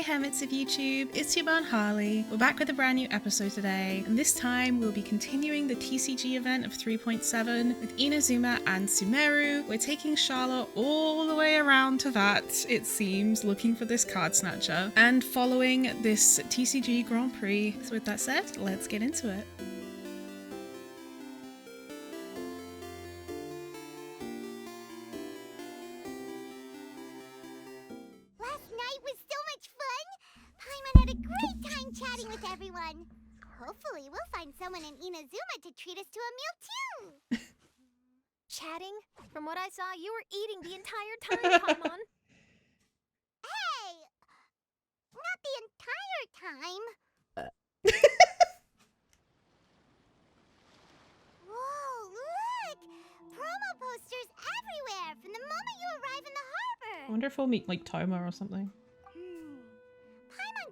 Hermits of YouTube, it's your Barn Harley. We're back with a brand new episode today, and this time we'll be continuing the TCG event of 3.7 with Inazuma and Sumeru. We're taking Charlotte all the way around to Vat, it seems, looking for this card snatcher, and following this TCG Grand Prix. So with that said, let's get into it. Chatting with everyone. Hopefully we'll find someone in Inazuma to treat us to a meal too. Chatting? From what I saw, you were eating the entire time, Paimon. Hey! Not the entire time. Whoa, look! Promo posters everywhere from the moment you arrive in the harbor. I wonder if we'll meet like Toma or something.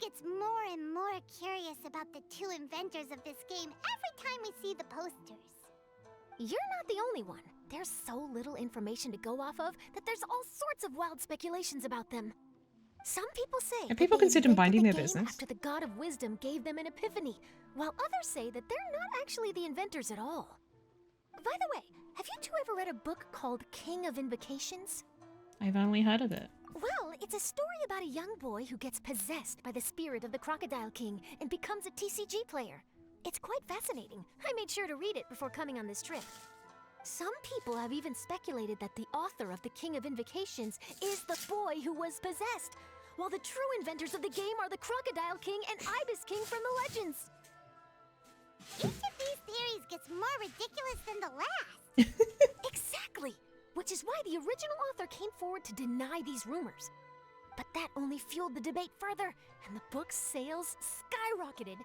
Gets more and more curious about the two inventors of this game every time we see the posters. You're not the only one. There's so little information to go off of that there's all sorts of wild speculations about them. Some people say and people consider minding their business after the god of wisdom gave them an epiphany, while others say that they're not actually the inventors at all. By the way, have you two ever read a book called King of Invocations? I've only heard of it. Well, it's a story about a young boy who gets possessed by the spirit of the Crocodile King and becomes a TCG player. It's quite fascinating. I made sure to read it before coming on this trip. Some people have even speculated that the author of the King of Invocations is the boy who was possessed, while the true inventors of the game are the Crocodile King and Ibis King from the legends. Each of these theories gets more ridiculous than the last. Exactly! Which is why the original author came forward to deny these rumors. But that only fueled the debate further, and the book's sales skyrocketed.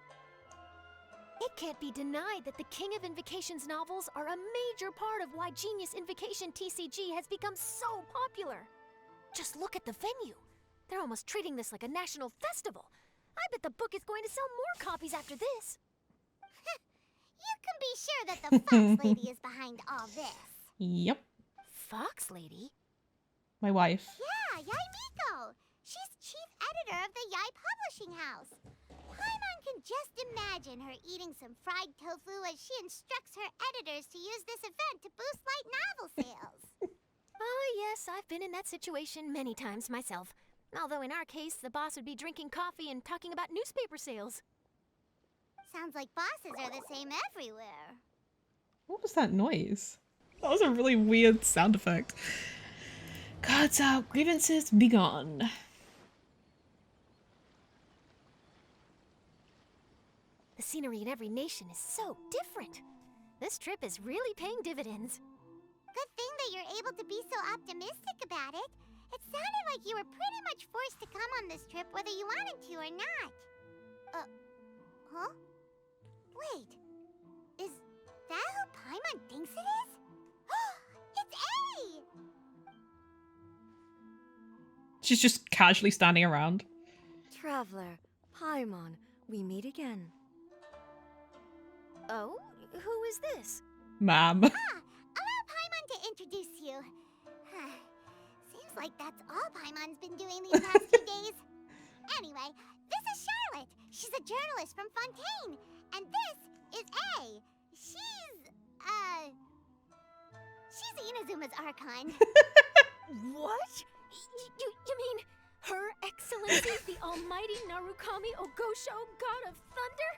It can't be denied that the King of Invocations novels are a major part of why Genius Invocation TCG has become so popular. Just look at the venue. They're almost treating this like a national festival. I bet the book is going to sell more copies after this. You can be sure that the Fox Lady is behind all this. Yep. Fox Lady? My wife. Yeah, Yai Miko. She's chief editor of the Yai Publishing House. Paimon can just imagine her eating some fried tofu as she instructs her editors to use this event to boost light novel sales. Oh yes, I've been in that situation many times myself. Although in our case, the boss would be drinking coffee and talking about newspaper sales. Sounds like bosses are the same everywhere. What was that noise? That was a really weird sound effect. Cards out, grievances be gone. The scenery in every nation is so different. This trip is really paying dividends. Good thing that you're able to be so optimistic about it. It sounded like you were pretty much forced to come on this trip whether you wanted to or not. Huh? Wait, is that who Paimon thinks it is? It's A! She's just casually standing around. Traveler, Paimon, we meet again. Oh? Who is this? Ma'am. Allow Paimon to introduce you. Seems like that's all Paimon's been doing these past few days. Anyway, this is Charlotte. She's a journalist from Fontaine. And this is A. She's Inazuma's Archon. What? You mean Her Excellency, the Almighty Narukami Ogosho, God of Thunder?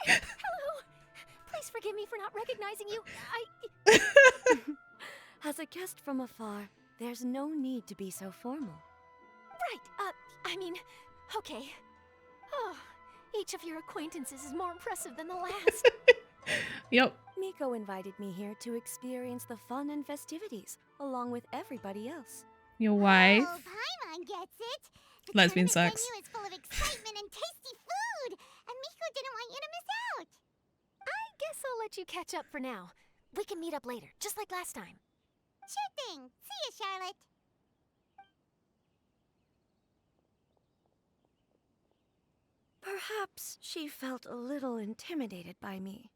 Hello. Please forgive me for not recognizing you. As a guest from afar, there's no need to be so formal. Right, okay. Oh, each of your acquaintances is more impressive than the last. Yep. Miko invited me here to experience the fun and festivities, along with everybody else. Your wife. Oh, Paimon gets it. The Lesbian tournament sex. venue is full of excitement and tasty food, and Miko didn't want you to miss out. I guess I'll let you catch up for now. We can meet up later, just like last time. Sure thing. See you, Charlotte. Perhaps she felt a little intimidated by me.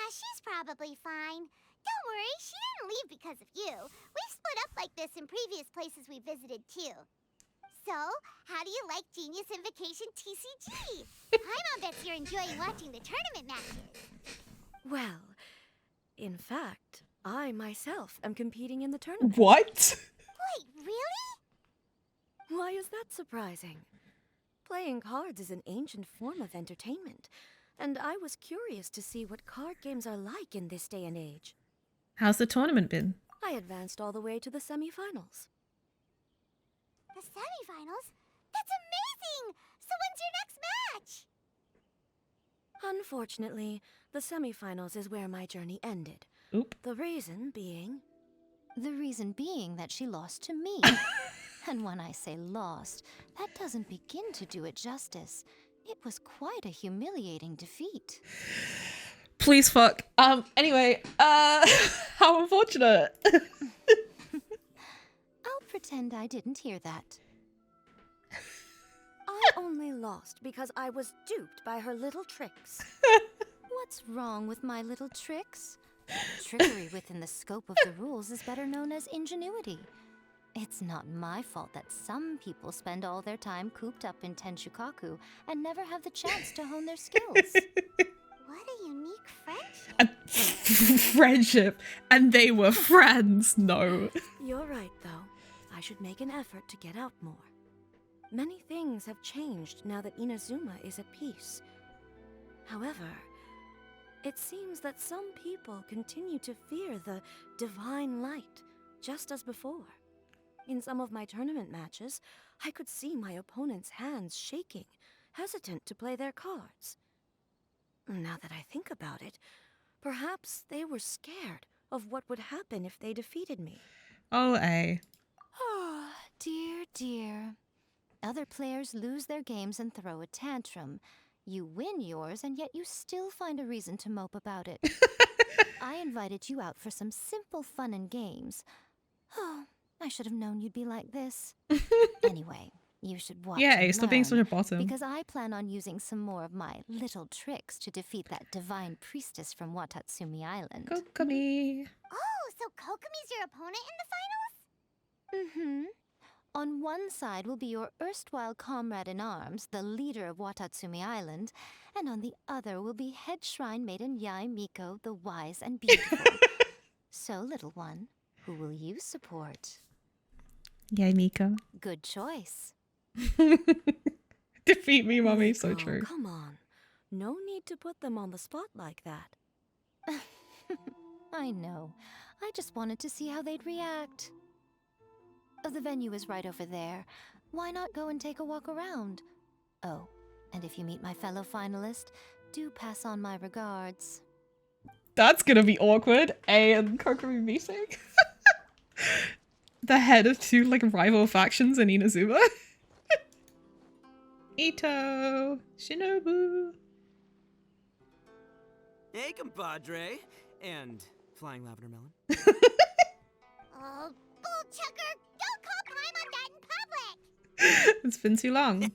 She's probably fine. Don't worry, she didn't leave because of you. We've split up like this in previous places we visited, too. So, how do you like Genius Invocation TCG? Paimon bets you're enjoying watching the tournament matches. Well, in fact, I myself am competing in the tournament. What? Wait, really? Why is that surprising? Playing cards is an ancient form of entertainment, and I was curious to see what card games are like in this day and age. How's the tournament been? I advanced all the way to the semifinals. The semifinals? That's amazing! So when's your next match? Unfortunately, the semifinals is where my journey ended. Oop. The reason being... The reason being that she lost to me. And when I say lost, that doesn't begin to do it justice. It was quite a humiliating defeat. Please fuck. Anyway, how unfortunate. I'll pretend I didn't hear that. I only lost because I was duped by her little tricks. What's wrong with my little tricks? Trickery within the scope of the rules is better known as ingenuity. It's not my fault that some people spend all their time cooped up in Tenshukaku and never have the chance to hone their skills. What a unique friendship. Friendship. And they were friends. No. You're right, though. I should make an effort to get out more. Many things have changed now that Inazuma is at peace. However, it seems that some people continue to fear the divine light, just as before. In some of my tournament matches, I could see my opponent's hands shaking, hesitant to play their cards. Now that I think about it, perhaps they were scared of what would happen if they defeated me. Oh, A. Oh, dear, dear. Other players lose their games and throw a tantrum. You win yours, and yet you still find a reason to mope about it. I invited you out for some simple fun and games. Oh, I should have known you'd be like this. Anyway, you should watch Yeah, A, and stop being such learn, a bottom. because I plan on using some more of my little tricks to defeat that divine priestess from Watatsumi Island. Kokumi. Oh, so Kokomi's your opponent in the finals? Mm-hmm. On one side will be your erstwhile comrade in arms, the leader of Watatsumi Island, and on the other will be head shrine maiden Yai Miko, the wise and beautiful. So, little one, who will you support? Yay, Miko. Good choice. Defeat me, mommy. So Miko, true. Come on. No need to put them on the spot like that. I know. I just wanted to see how they'd react. The venue is right over there. Why not go and take a walk around? Oh, and if you meet my fellow finalist, do pass on my regards. That's gonna be awkward. A and Kokumi meeting. The head of two like rival factions in Inazuma. Ito, Shinobu. Hey, compadre. And flying lavender melon. Oh, bullchucker! Don't call Paimon that in public! It's been too long.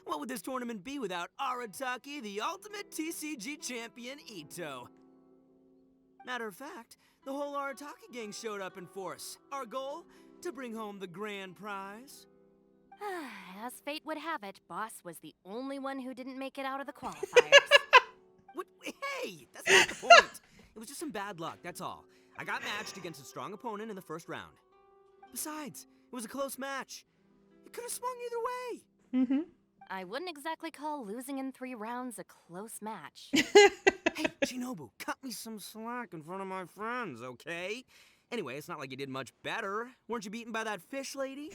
What would this tournament be without Arataki, the ultimate TCG champion, Ito? Matter of fact, the whole Arataki gang showed up in force. Our goal? To bring home the grand prize. As fate would have it, Boss was the only one who didn't make it out of the qualifiers. What? Hey, that's not the point. It was just some bad luck, that's all. I got matched against a strong opponent in the first round. Besides, it was a close match. It could have swung either way. Mm-hmm. I wouldn't exactly call losing in 3 rounds a close match. Hey, Shinobu, cut me some slack in front of my friends, okay? Anyway, it's not like you did much better. Weren't you beaten by that fish lady?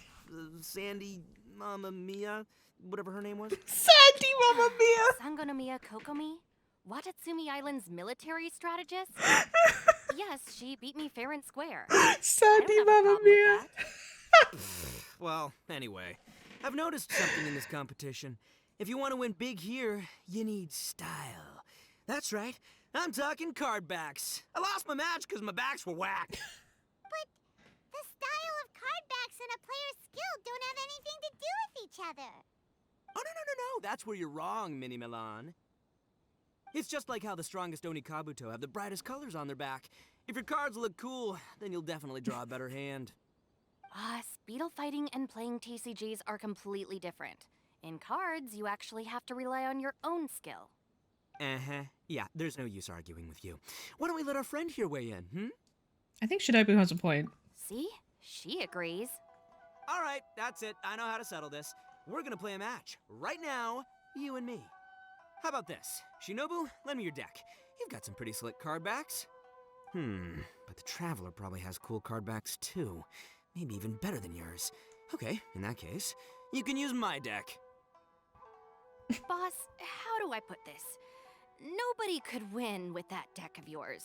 Sandy Mamma Mia? Whatever her name was? Sandy Mamma Mia! Sangonomiya Kokomi? Watatsumi Island's military strategist? Yes, she beat me fair and square. Sandy I don't have a Mamma problem with Mia! that. Well, anyway, I've noticed something in this competition. If you want to win big here, you need style. That's right, I'm talking card backs. I lost my match because my backs were whack. But the style of card backs and a player's skill don't have anything to do with each other. Oh, no. That's where you're wrong, Mini Milan. It's just like how the strongest Oni Kabuto have the brightest colors on their back. If your cards look cool, then you'll definitely draw a better hand. Speedle fighting and playing TCGs are completely different. In cards, you actually have to rely on your own skill. Uh-huh. Yeah, there's no use arguing with you. Why don't we let our friend here weigh in, hmm? I think Shinobu has a point. See? She agrees. All right, that's it. I know how to settle this. We're gonna play a match. Right now, you and me. How about this? Shinobu, lend me your deck. You've got some pretty slick card backs. But the Traveler probably has cool card backs too. Maybe even better than yours. Okay, in that case, you can use my deck. Boss, how do I put this? Nobody could win with that deck of yours.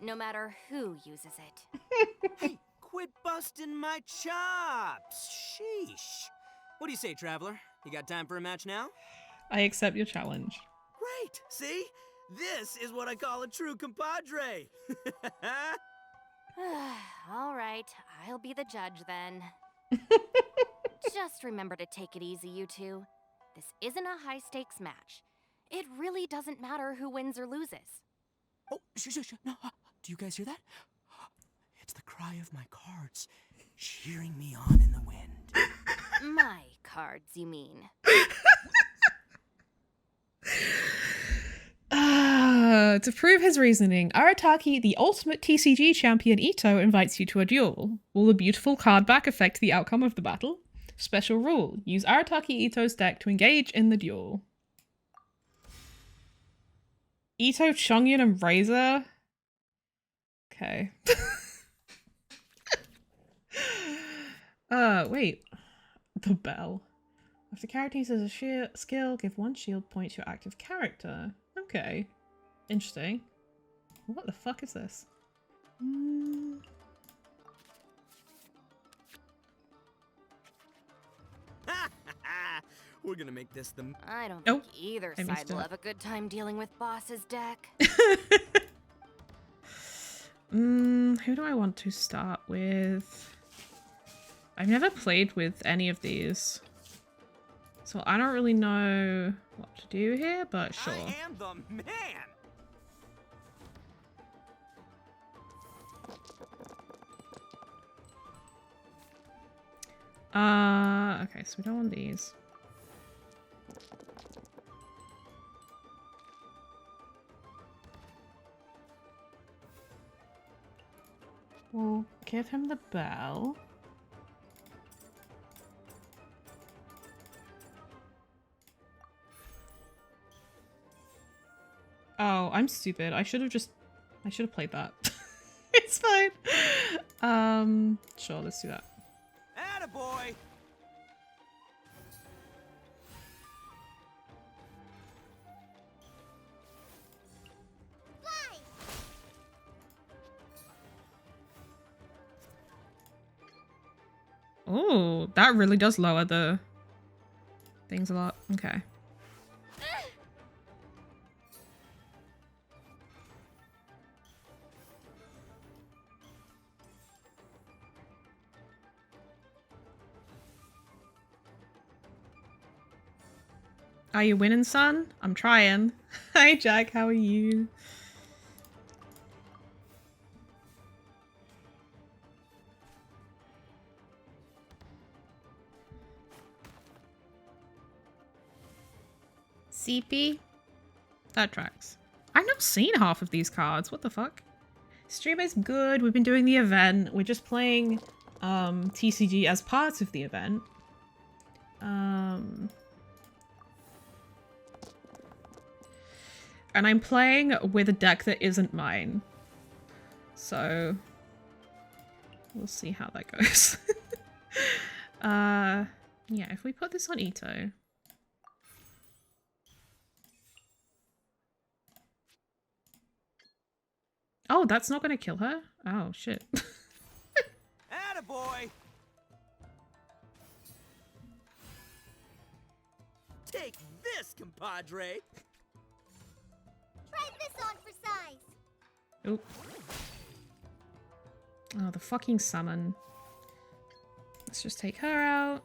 No matter who uses it. Hey, quit busting my chops! Sheesh. What do you say, Traveler? You got time for a match now? I accept your challenge. Great! See? This is what I call a true compadre! All right, I'll be the judge then. Just remember to take it easy, you two. This isn't a high-stakes match. It really doesn't matter who wins or loses. Oh, shush. No, do you guys hear that? It's the cry of my cards, cheering me on in the wind. My cards, you mean? To prove his reasoning, Arataki, the ultimate TCG champion Ito, invites you to a duel. Will the beautiful card back affect the outcome of the battle? Special rule: use Arataki Ito's deck to engage in the duel. Ito, Chongyun, and Razor? Okay. Wait. The bell. If the character uses a skill, give 1 shield point to your active character. Okay. Interesting. What the fuck is this? We're gonna make this the... I don't Oh, think either I side missed will it. have a good time dealing with Boss's deck. Who do I want to start with? I've never played with any of these, so I don't really know what to do here, but sure. I am the man! Okay, so we don't want these. We'll give him the bell. Oh, I'm stupid. I should have played that. It's fine. Sure, let's do that. Attaboy! Fly! Oh, that really does lower the things a lot. Okay. Are you winning, son? I'm trying. Hi, Jack. How are you? CP? That tracks. I've not seen half of these cards. What the fuck? Stream is good. We've been doing the event. We're just playing TCG as part of the event. And I'm playing with a deck that isn't mine. So we'll see how that goes. Yeah, if we put this on Ito. Oh, that's not gonna kill her? Oh, shit. Attaboy! Take this, compadre! Try this on for size. Oop. Oh, the fucking summon. Let's just take her out.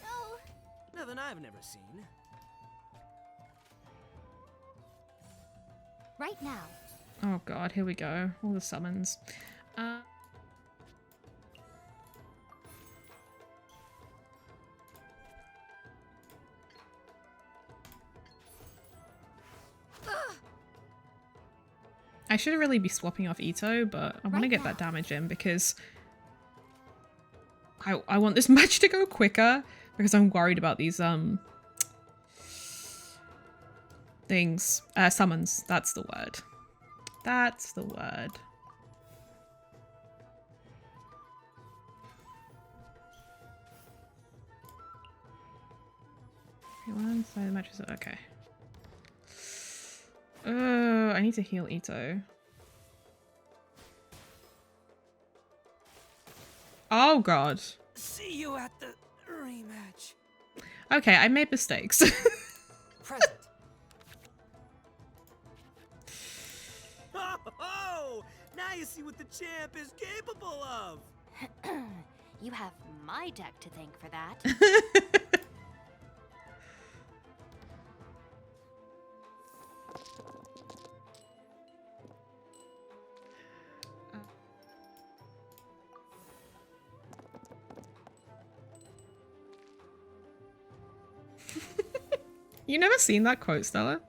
No. Nothing I've never seen. Right now. Oh god, here we go. All the summons. Uh, I should really be swapping off Ito, but I want to get that damage in because I want this match to go quicker because I'm worried about these things. Summons. That's the word. That's the word. One side of the match is okay. I need to heal Ito. Oh god. See you at the rematch. Okay, I made mistakes. Present. Oh, now you see what the champ is capable of. You have my deck to thank for that. You never seen that quote, Stella?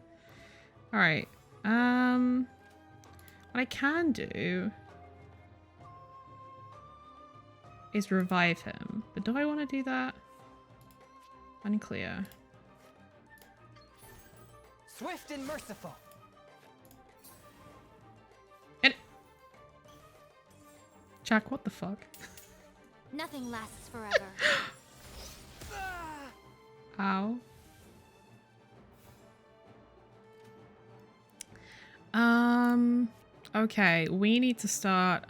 Alright. What I can do is revive him. But do I want to do that? Unclear. Swift and merciful. And Jack, what the fuck? Nothing lasts forever. Ow. Okay, we need to start,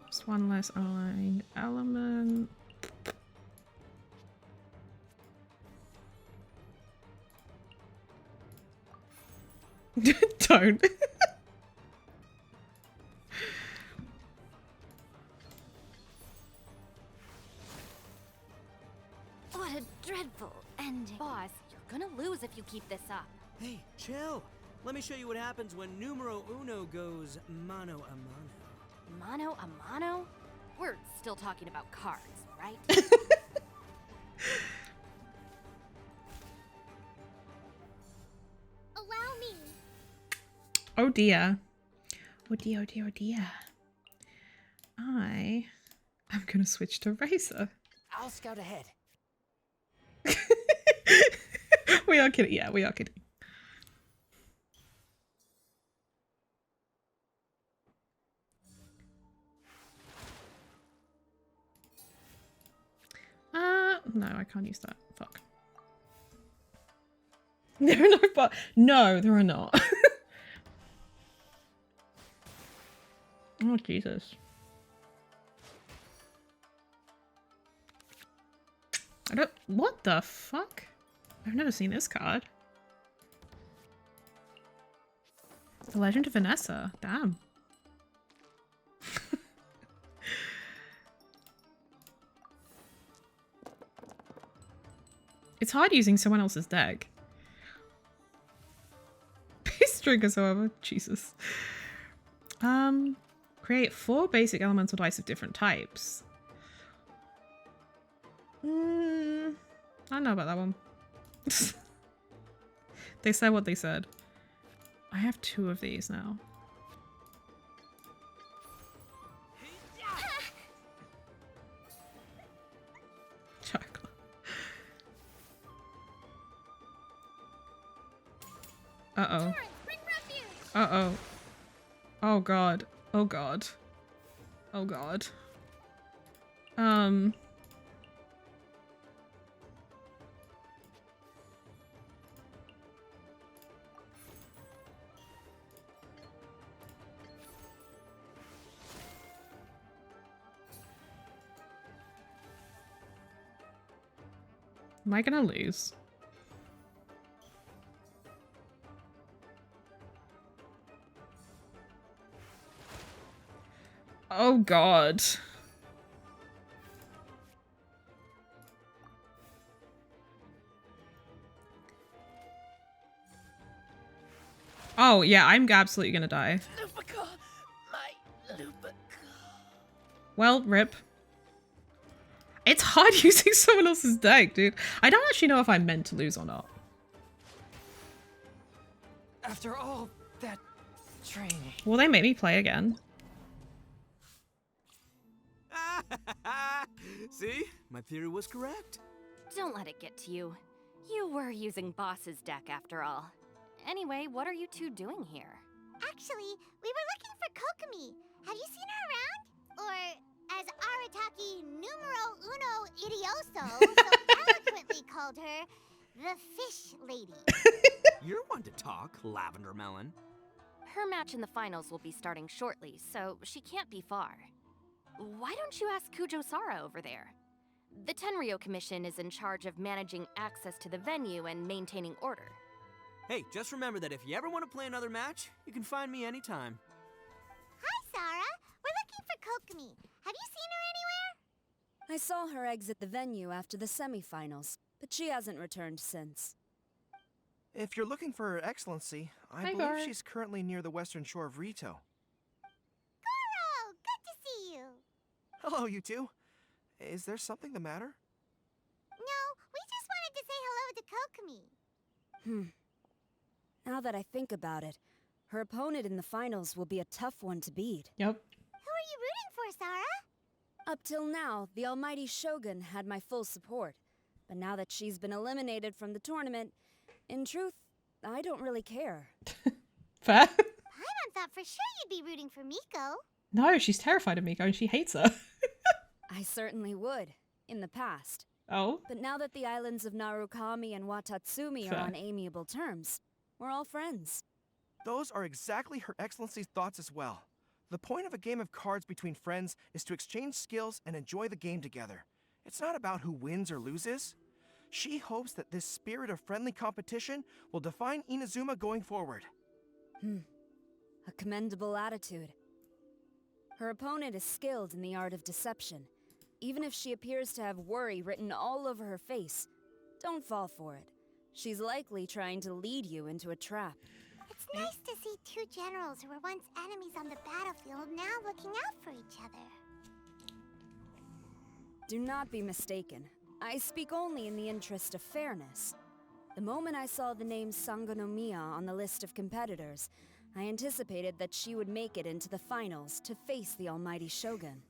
just one less aligned element. Don't. What a dreadful ending. Boss, you're gonna lose if you keep this up. Hey, chill. Let me show you what happens when numero uno goes mano a mano. Mano a mano? We're still talking about cards, right? Allow me. Oh dear. Oh dear, oh dear, oh dear. I am gonna switch to Razor. I'll scout ahead. We are kidding. Yeah, we are kidding. No, I can't use that. Fuck. There are no but no, there are not. Oh Jesus. I don't what the fuck? I've never seen this card. The Legend of Vanessa. Damn. It's hard using someone else's deck. Peace triggers, however. Jesus. Create 4 basic elemental dice of different types. I don't know about that one. They said what they said. I have 2 of these now. Chocolate. Uh-oh. Uh-oh. Oh god. Oh god. Oh god. Am I gonna lose? Oh god. Oh, yeah, I'm absolutely gonna die. Lupica! My Lupica. Well, rip. It's hard using someone else's deck, dude. I don't actually know if I'm meant to lose or not. After all that training. Will they make me play again? See? My theory was correct. Don't let it get to you. You were using Boss's deck after all. Anyway, what are you two doing here? Actually, we were looking for Kokomi. Have you seen her around? Or, as Arataki numero uno idioso so eloquently called her, the Fish Lady. You're one to talk, Lavender Melon. Her match in the finals will be starting shortly, so she can't be far. Why don't you ask Kujo-Sara over there? The Tenryo Commission is in charge of managing access to the venue and maintaining order. Hey, just remember that if you ever want to play another match, you can find me anytime. Hi, Sarah. We're looking for Kokomi. Have you seen her anywhere? I saw her exit the venue after the semifinals, but she hasn't returned since. If you're looking for Her Excellency, I Hi, believe Gar. she's currently near the western shore of Rito. Goro, good to see you. Hello, you two. Is there something the matter? No, we just wanted to say hello to Kokomi. Now that I think about it, her opponent in the finals will be a tough one to beat. Yep. Who are you rooting for, Sarah? Up till now, the almighty Shogun had my full support. But now that she's been eliminated from the tournament, in truth, I don't really care. Fair. Paimon thought for sure you'd be rooting for Miko. No, she's terrified of Miko and she hates her. I certainly would, in the past. Oh? But now that the islands of Narukami and Watatsumi Fair. are on amiable terms, we're all friends. Those are exactly Her Excellency's thoughts as well. The point of a game of cards between friends is to exchange skills and enjoy the game together. It's not about who wins or loses. She hopes that this spirit of friendly competition will define Inazuma going forward. A commendable attitude. Her opponent is skilled in the art of deception. Even if she appears to have worry written all over her face, don't fall for it. She's likely trying to lead you into a trap. It's nice to see two generals who were once enemies on the battlefield now looking out for each other. Do not be mistaken. I speak only in the interest of fairness. The moment I saw the name Sangonomiya on the list of competitors, I anticipated that she would make it into the finals to face the almighty Shogun.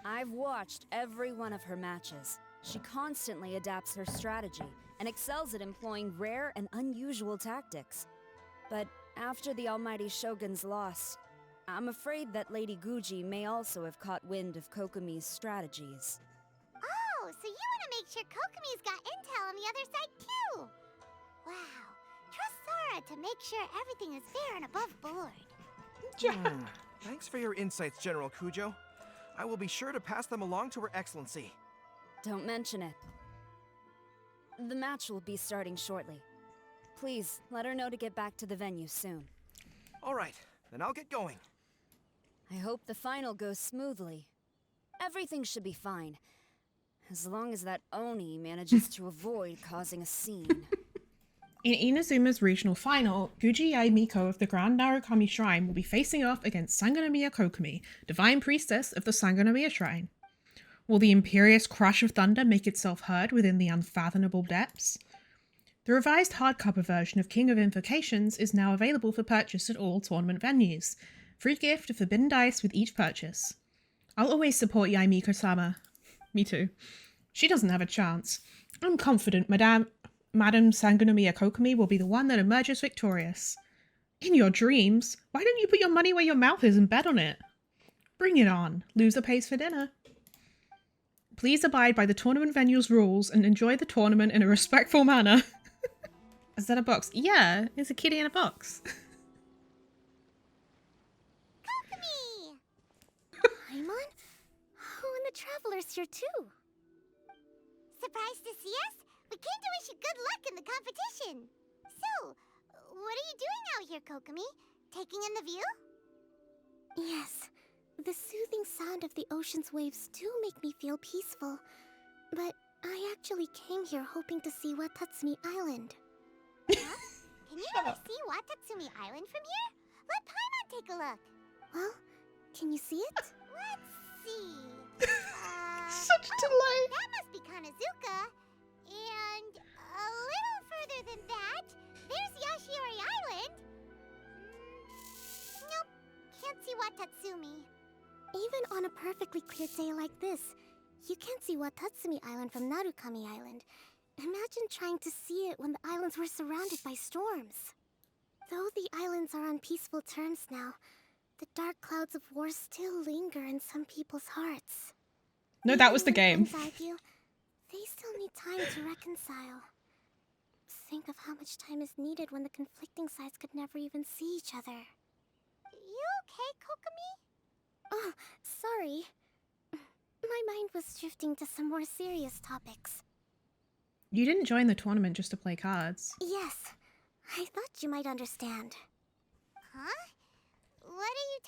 I've watched every one of her matches. She constantly adapts her strategy and excels at employing rare and unusual tactics. But after the almighty Shogun's loss, I'm afraid that Lady Guji may also have caught wind of Kokomi's strategies. Oh, so you want to make sure Kokomi's got intel on the other side too? Wow. Trust Sora to make sure everything is fair and above board. Thanks for your insights, General Kujo. I will be sure to pass them along to Her Excellency. Don't mention it. The match will be starting shortly. Please, let her know to get back to the venue soon. All right, then I'll get going. I hope the final goes smoothly. Everything should be fine. As long as that Oni manages to avoid causing a scene. In Inazuma's regional final, Guji Miko of the Grand Narukami Shrine will be facing off against Sangonomiya Kokomi, Divine Priestess of the Sangonomiya Shrine. Will the imperious crash of thunder make itself heard within the unfathomable depths? The revised hardcover version of King of Invocations is now available for purchase at all tournament venues. Free gift of Forbidden Dice with each purchase. I'll always support Miko-sama. Me too. She doesn't have a chance. I'm confident Madame Sangonomiya Kokomi will be the one that emerges victorious. In your dreams, why don't you put your money where your mouth is and bet on it? Bring it on. Loser pays for dinner. Please abide by the tournament venue's rules and enjoy the tournament in a respectful manner. Is that a box? Yeah, it's a kitty in a box. Kokomi! Paimon? Oh, and the Traveler's here too. Surprised to see us? We came to wish you good luck in the competition. So, what are you doing out here, Kokomi? Taking in the view? Yes, the soothing sound of the ocean's waves do make me feel peaceful. But I actually came here hoping to see Watatsumi Island. Huh? Can you you really see Watatsumi Island from here? Let Paimon take a look. Well, can you see it? Let's see. Such delay. That must be Kanazuka. And a little further than that, there's Yashiori Island. Nope, can't see Watatsumi. Even on a perfectly clear day like this, you can't see Watatsumi Island from Narukami Island. Imagine trying to see it when the islands were surrounded by storms. Though the islands are on peaceful terms now, the dark clouds of war still linger in some people's hearts. No, that was the Even when game. friends argue, they still need time to reconcile. Think of how much time is needed when the conflicting sides could never even see each other. You okay, Kokomi? Oh, sorry. My mind was drifting to some more serious topics. You didn't join the tournament just to play cards. Yes, I thought you might understand. Huh? What are you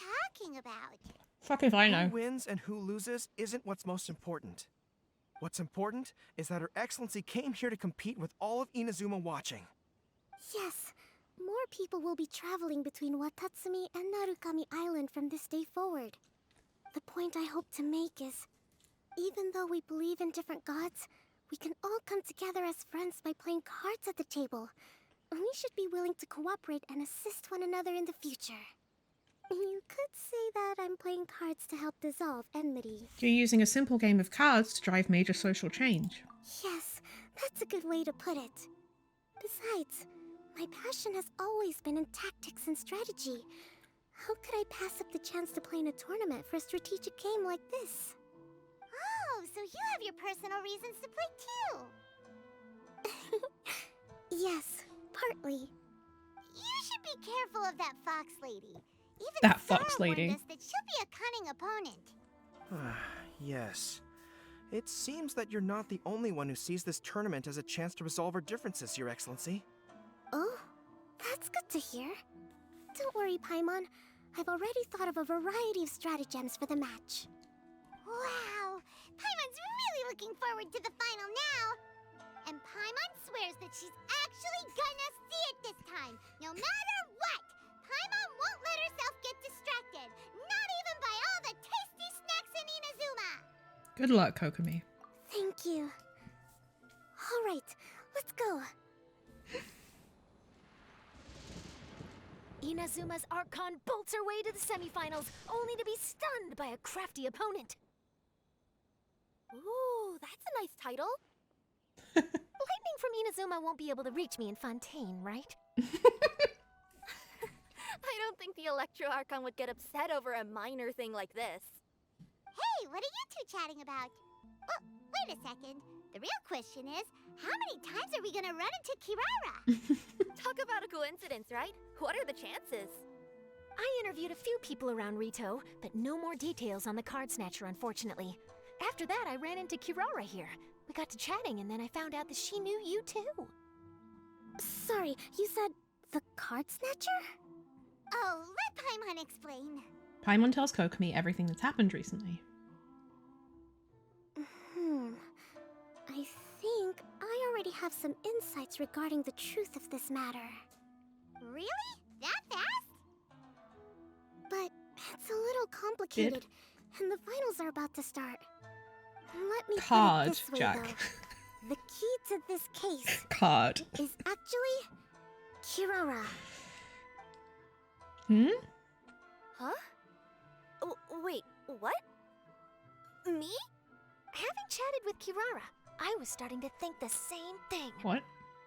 talking about? Fuck if I know. Who wins and who loses isn't what's most important. What's important is that Her Excellency came here to compete with all of Inazuma watching. Yes, more people will be traveling between Watatsumi and Narukami Island from this day forward. The point I hope to make is, even though we believe in different gods, we can all come together as friends by playing cards at the table. We should be willing to cooperate and assist one another in the future. You could say that I'm playing cards to help dissolve enmity. You're using a simple game of cards to drive major social change. Yes, that's a good way to put it. Besides, my passion has always been in tactics and strategy. How could I pass up the chance to play in a tournament for a strategic game like this? Oh, so you have your personal reasons to play too. Yes, partly. You should be careful of that fox lady. Even That Sarah fox warned lady. us that she'll be a cunning opponent. Yes. It seems that you're not the only one who sees this tournament as a chance to resolve our differences, Your Excellency. Oh, that's good to hear. Don't worry, Paimon. I've already thought of a variety of stratagems for the match. Wow, Paimon's really looking forward to the final now. And Paimon swears that she's actually gonna see it this time, no matter what. Paimon won't let herself get distracted, not even by all the tasty snacks in Inazuma. Good luck, Kokomi. Thank you. All right, let's go. Inazuma's Archon bolts her way to the semifinals, only to be stunned by a crafty opponent. Ooh, that's a nice title. Lightning from Inazuma won't be able to reach me in Fontaine, right? I don't think the Electro Archon would get upset over a minor thing like this. Hey, what are you two chatting about? Oh, wait a second. The real question is, how many times are we gonna run into Kirara? Talk about a coincidence, right? What are the chances? I interviewed a few people around Rito, but no more details on the card snatcher, unfortunately. After that, I ran into Kirara here. We got to chatting, and then I found out that she knew you too. Sorry, you said the card snatcher? Oh, let Paimon explain. Paimon tells Kokomi everything that's happened recently. I think I already have some insights regarding the truth of this matter. Really? That fast? But it's a little complicated, and the finals are about to start. Let me Card, put it this way, Jack. though. The key to this case Card. is actually Kirara. Hmm? Huh? Oh, wait, what? Me? Having chatted with Kirara, I was starting to think the same thing. What?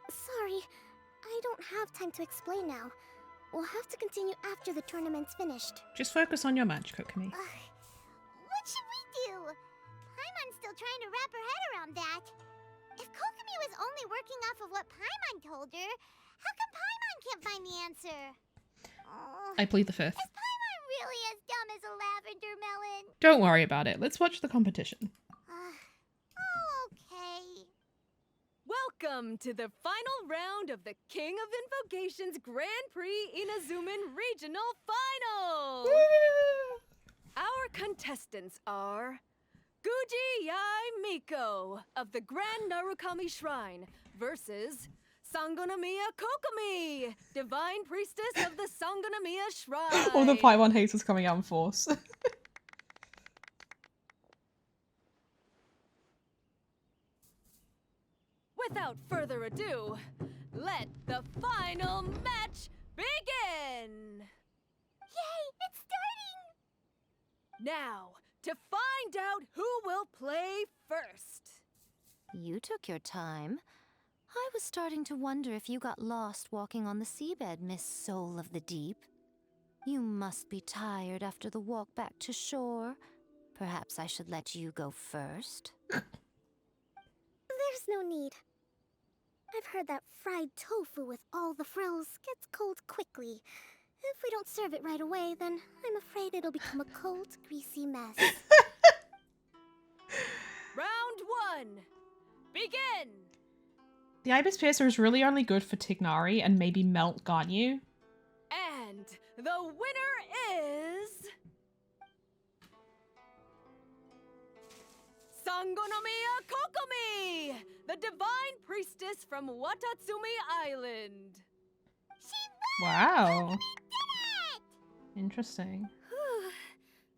Sorry, I don't have time to explain now. We'll have to continue after the tournament's finished. Just focus on your match, Kokomi. What should we do? Paimon's still trying to wrap her head around that. If Kokomi was only working off of what Paimon told her, how come Paimon can't find the answer? Oh, I plead the fifth. is Paimon really as dumb as a lavender melon? Don't worry about it. Let's watch the competition. Oh, okay. Welcome to the final round of the King of Invocation's Grand Prix Inazuman Regional Final! Our contestants are Guji Yai Miko of the Grand Narukami Shrine versus Sangonomiya Kokomi, Divine Priestess of the Sangonomiya Shrine. All the Paimon haters coming out in force. Without further ado, let the final match begin! Yay, it's starting! Now, to find out who will play first. You took your time. I was starting to wonder if you got lost walking on the seabed, Miss Soul of the Deep. You must be tired after the walk back to shore. Perhaps I should let you go first. There's no need. I've heard that fried tofu with all the frills gets cold quickly. If we don't serve it right away, then I'm afraid it'll become a cold, greasy mess. Round 1, begin! The Ibis Piercer is really only good for Tignari and maybe Melt Ganyu. And the winner is... Sangonomiya Kokomi, the Divine Priestess from Watatsumi Island. She Wow. did it! Interesting.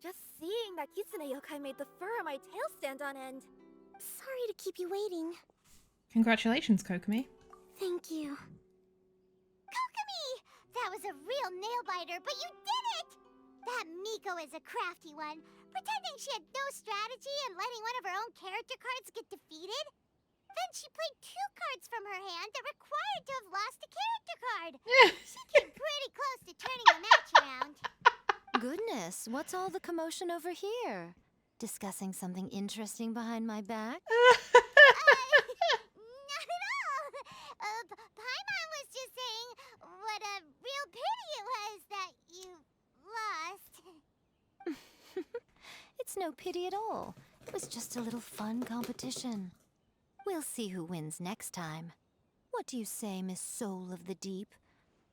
Just seeing that Kitsune yokai made the fur on my tail stand on end. Sorry to keep you waiting. Congratulations, Kokomi. Thank you. Kokomi! That was a real nail-biter, but you did it! That Miko is a crafty one, pretending she had no strategy and letting one of her own character cards get defeated. Then she played 2 cards from her hand that required to have lost a character card. She came pretty close to turning the match around. Goodness, what's all the commotion over here? Discussing something interesting behind my back? Not at all. Paimon was just saying what a real pity it was that you lost. It's no pity at all. It was just a little fun competition. We'll see who wins next time. What do you say, Miss Soul of the Deep?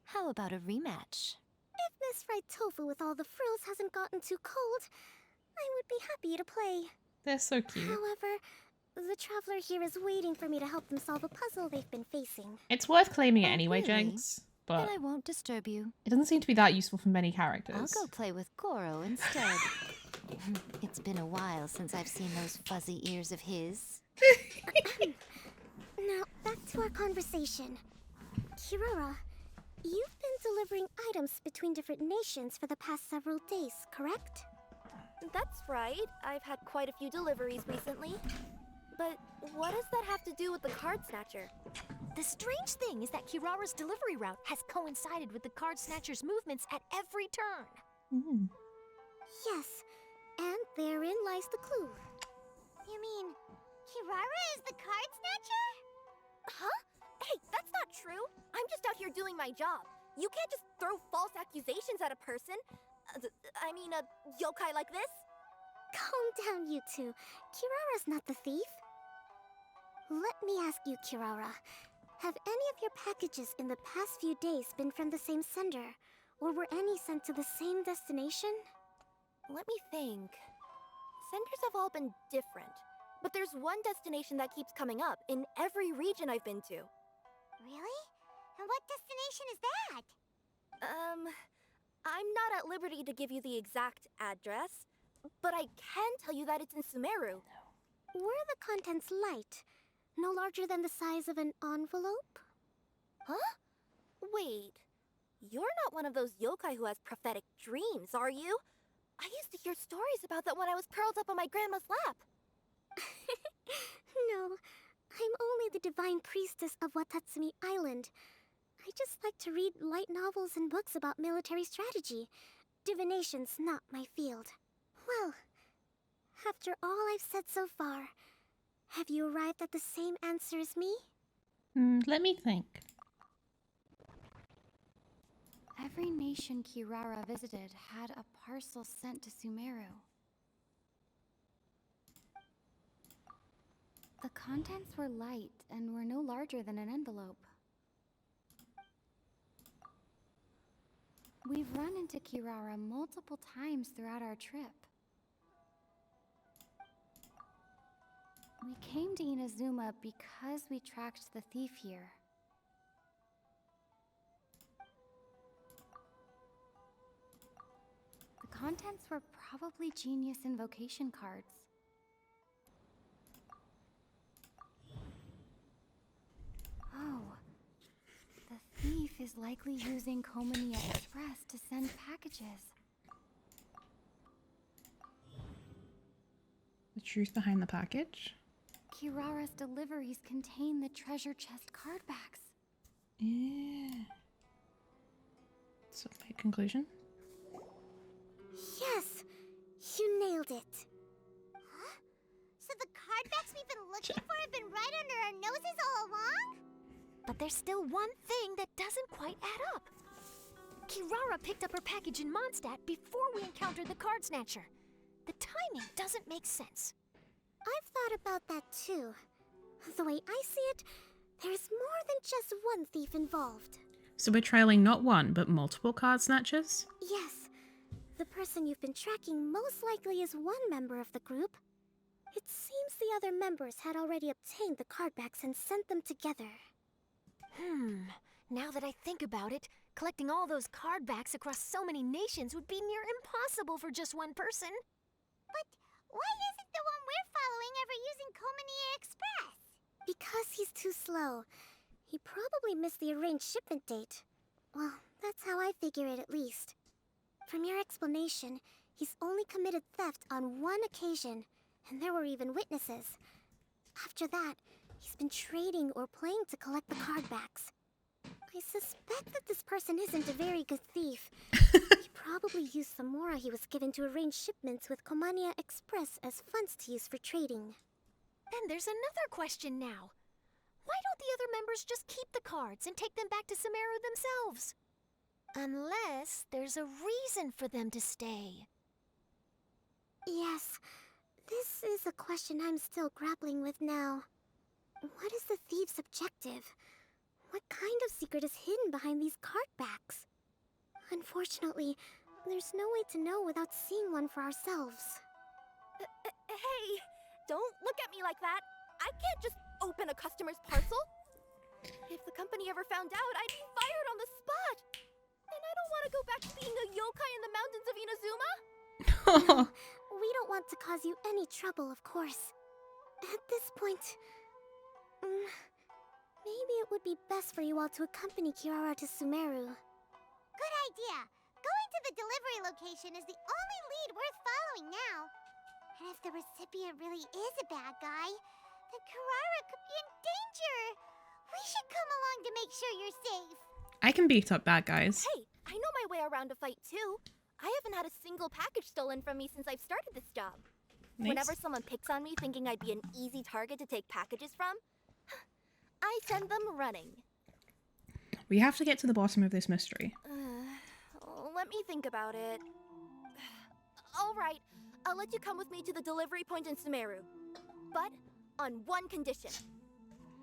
How about a rematch? If Miss Fried Tofu with all the frills hasn't gotten too cold, I would be happy to play. They're so cute. However, the traveler here is waiting for me to help them solve a puzzle they've been facing. It's worth claiming it Oh, anyway, really? Jenks, but Then I won't disturb you. it doesn't seem to be that useful for many characters. I'll go play with Goro instead. It's been a while since I've seen those fuzzy ears of his. Now, back to our conversation. Kirara, you've been delivering items between different nations for the past several days, correct? That's right. I've had quite a few deliveries recently. But what does that have to do with the card snatcher? The strange thing is that Kirara's delivery route has coincided with the card snatcher's movements at every turn. Mm. Yes, and therein lies the clue. You mean Kirara is the card snatcher? Huh? Hey, that's not true. I'm just out here doing my job. You can't just throw false accusations at a person. I mean, a yokai like this? Calm down, you two. Kirara's not the thief. Let me ask you, Kirara. Have any of your packages in the past few days been from the same sender? Or were any sent to the same destination? Let me think. Senders have all been different. But there's one destination that keeps coming up in every region I've been to. Really? And what destination is that? I'm not at liberty to give you the exact address, but I can tell you that it's in Sumeru. Were the contents light? No larger than the size of an envelope? Huh? Wait. You're not one of those yokai who has prophetic dreams, are you? I used to hear stories about that when I was curled up on my grandma's lap. No, I'm only the divine priestess of Watatsumi Island. I just like to read light novels and books about military strategy. Divination's not my field. Well, after all I've said so far, have you arrived at the same answer as me? Let me think. Every nation Kirara visited had a parcel sent to Sumeru. The contents were light and were no larger than an envelope. We've run into Kirara multiple times throughout our trip. We came to Inazuma because we tracked the thief here. contents were probably genius invocation cards. Oh. The thief is likely using Komania Express to send packages. The truth behind the package? Kirara's deliveries contain the treasure chest card backs. Yeah. So my conclusion? Yes! You nailed it. Huh? So the card backs we've been looking for have been right under our noses all along? But there's still one thing that doesn't quite add up. Kirara picked up her package in Mondstadt before we encountered the card snatcher. The timing doesn't make sense. I've thought about that too. The way I see it, there's more than just one thief involved. So we're trailing not one, but multiple card snatchers? Yes. The person you've been tracking most likely is one member of the group. It seems the other members had already obtained the card backs and sent them together. Now that I think about it, collecting all those card backs across so many nations would be near impossible for just one person. But why isn't the one we're following ever using Komania Express? Because he's too slow. He probably missed the arranged shipment date. Well, that's how I figure it at least. From your explanation, he's only committed theft on one occasion, and there were even witnesses. After that, he's been trading or playing to collect the card backs. I suspect that this person isn't a very good thief. He probably used the mora he was given to arrange shipments with Komania Express as funds to use for trading. Then there's another question now. Why don't the other members just keep the cards and take them back to Sumeru themselves? Unless there's a reason for them to stay. Yes, this is a question I'm still grappling with now. What is the thief's objective? What kind of secret is hidden behind these card backs? Unfortunately, there's no way to know without seeing one for ourselves. Hey, don't look at me like that. I can't just open a customer's parcel. If the company ever found out, I'd be fired on the spot. And I don't want to go back to being a yokai in the mountains of Inazuma. We don't want to cause you any trouble, of course. At this point, maybe it would be best for you all to accompany Kirara to Sumeru. Good idea. Going to the delivery location is the only lead worth following now. And if the recipient really is a bad guy, then Kirara could be in danger. We should come along to make sure you're safe. I can beat up bad guys. Hey, I know my way around a fight too. I haven't had a single package stolen from me since I've started this job. Nice. Whenever someone picks on me thinking I'd be an easy target to take packages from, I send them running. We have to get to the bottom of this mystery. Let me think about it. All right, I'll let you come with me to the delivery point in Sumeru. But on one condition.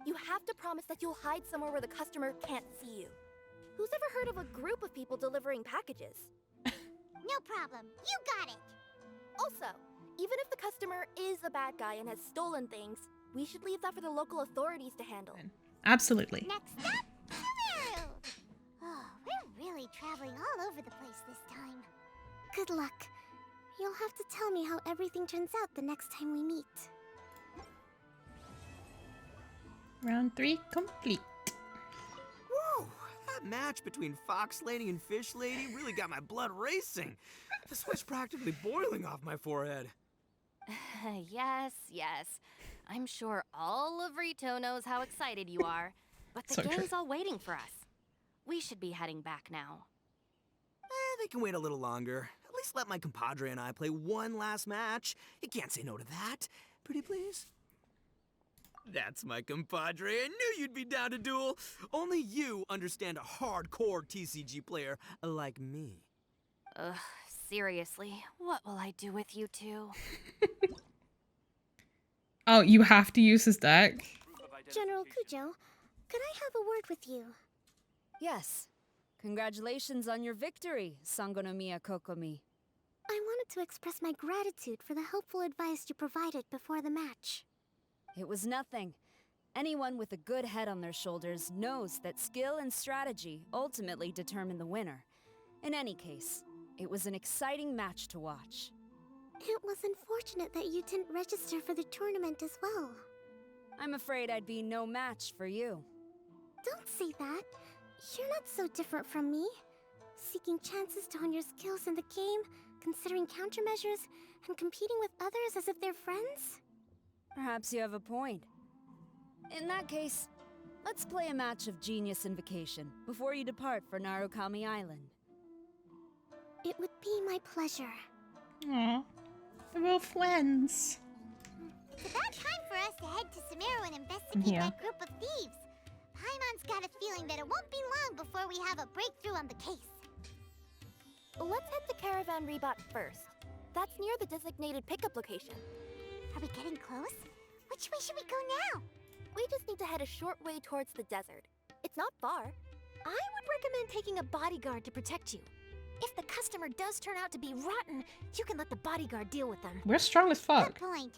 You have to promise that you'll hide somewhere where the customer can't see you. Who's ever heard of a group of people delivering packages? No problem. You got it. Also, even if the customer is a bad guy and has stolen things, we should leave that for the local authorities to handle. Absolutely. Next up, Sumeru! Oh, we're really traveling all over the place this time. Good luck. You'll have to tell me how everything turns out the next time we meet. Round 3 complete. Woo! That match between Fox Lady and Fish Lady really got my blood racing. The sweat's practically boiling off my forehead. Yes. I'm sure all of Rito knows how excited you are, but the So true. gang's all waiting for us. We should be heading back now. They can wait a little longer. At least let my compadre and I play one last match. You can't say no to that. Pretty please? That's my compadre. I knew you'd be down to duel. Only you understand a hardcore TCG player like me. Ugh, seriously, what will I do with you two? Oh, you have to use his deck? General Kujo, could I have a word with you? Yes. Congratulations on your victory, Sangonomiya Kokomi. I wanted to express my gratitude for the helpful advice you provided before the match. It was nothing. Anyone with a good head on their shoulders knows that skill and strategy ultimately determine the winner. In any case, It was an exciting match to watch. It was unfortunate that you didn't register for the tournament as well. I'm afraid I'd be no match for you. Don't say that. You're not so different from me. Seeking chances to hone your skills in the game, considering countermeasures, and competing with others as if they're friends? Perhaps you have a point. In that case, let's play a match of Genius Invocation before you depart for Narukami Island. It would be my pleasure. Aw, they're all friends. It's about time for us to head to Sumeru and investigate Yeah. that group of thieves. Paimon's got a feeling that it won't be long before we have a breakthrough on the case. Let's head to Caravan Rebot first. That's near the designated pickup location. Are we getting close? Which way should we go now? We just need to head a short way towards the desert. It's not far. I would recommend taking a bodyguard to protect you. If the customer does turn out to be rotten, you can let the bodyguard deal with them. We're strong as Good fuck. point.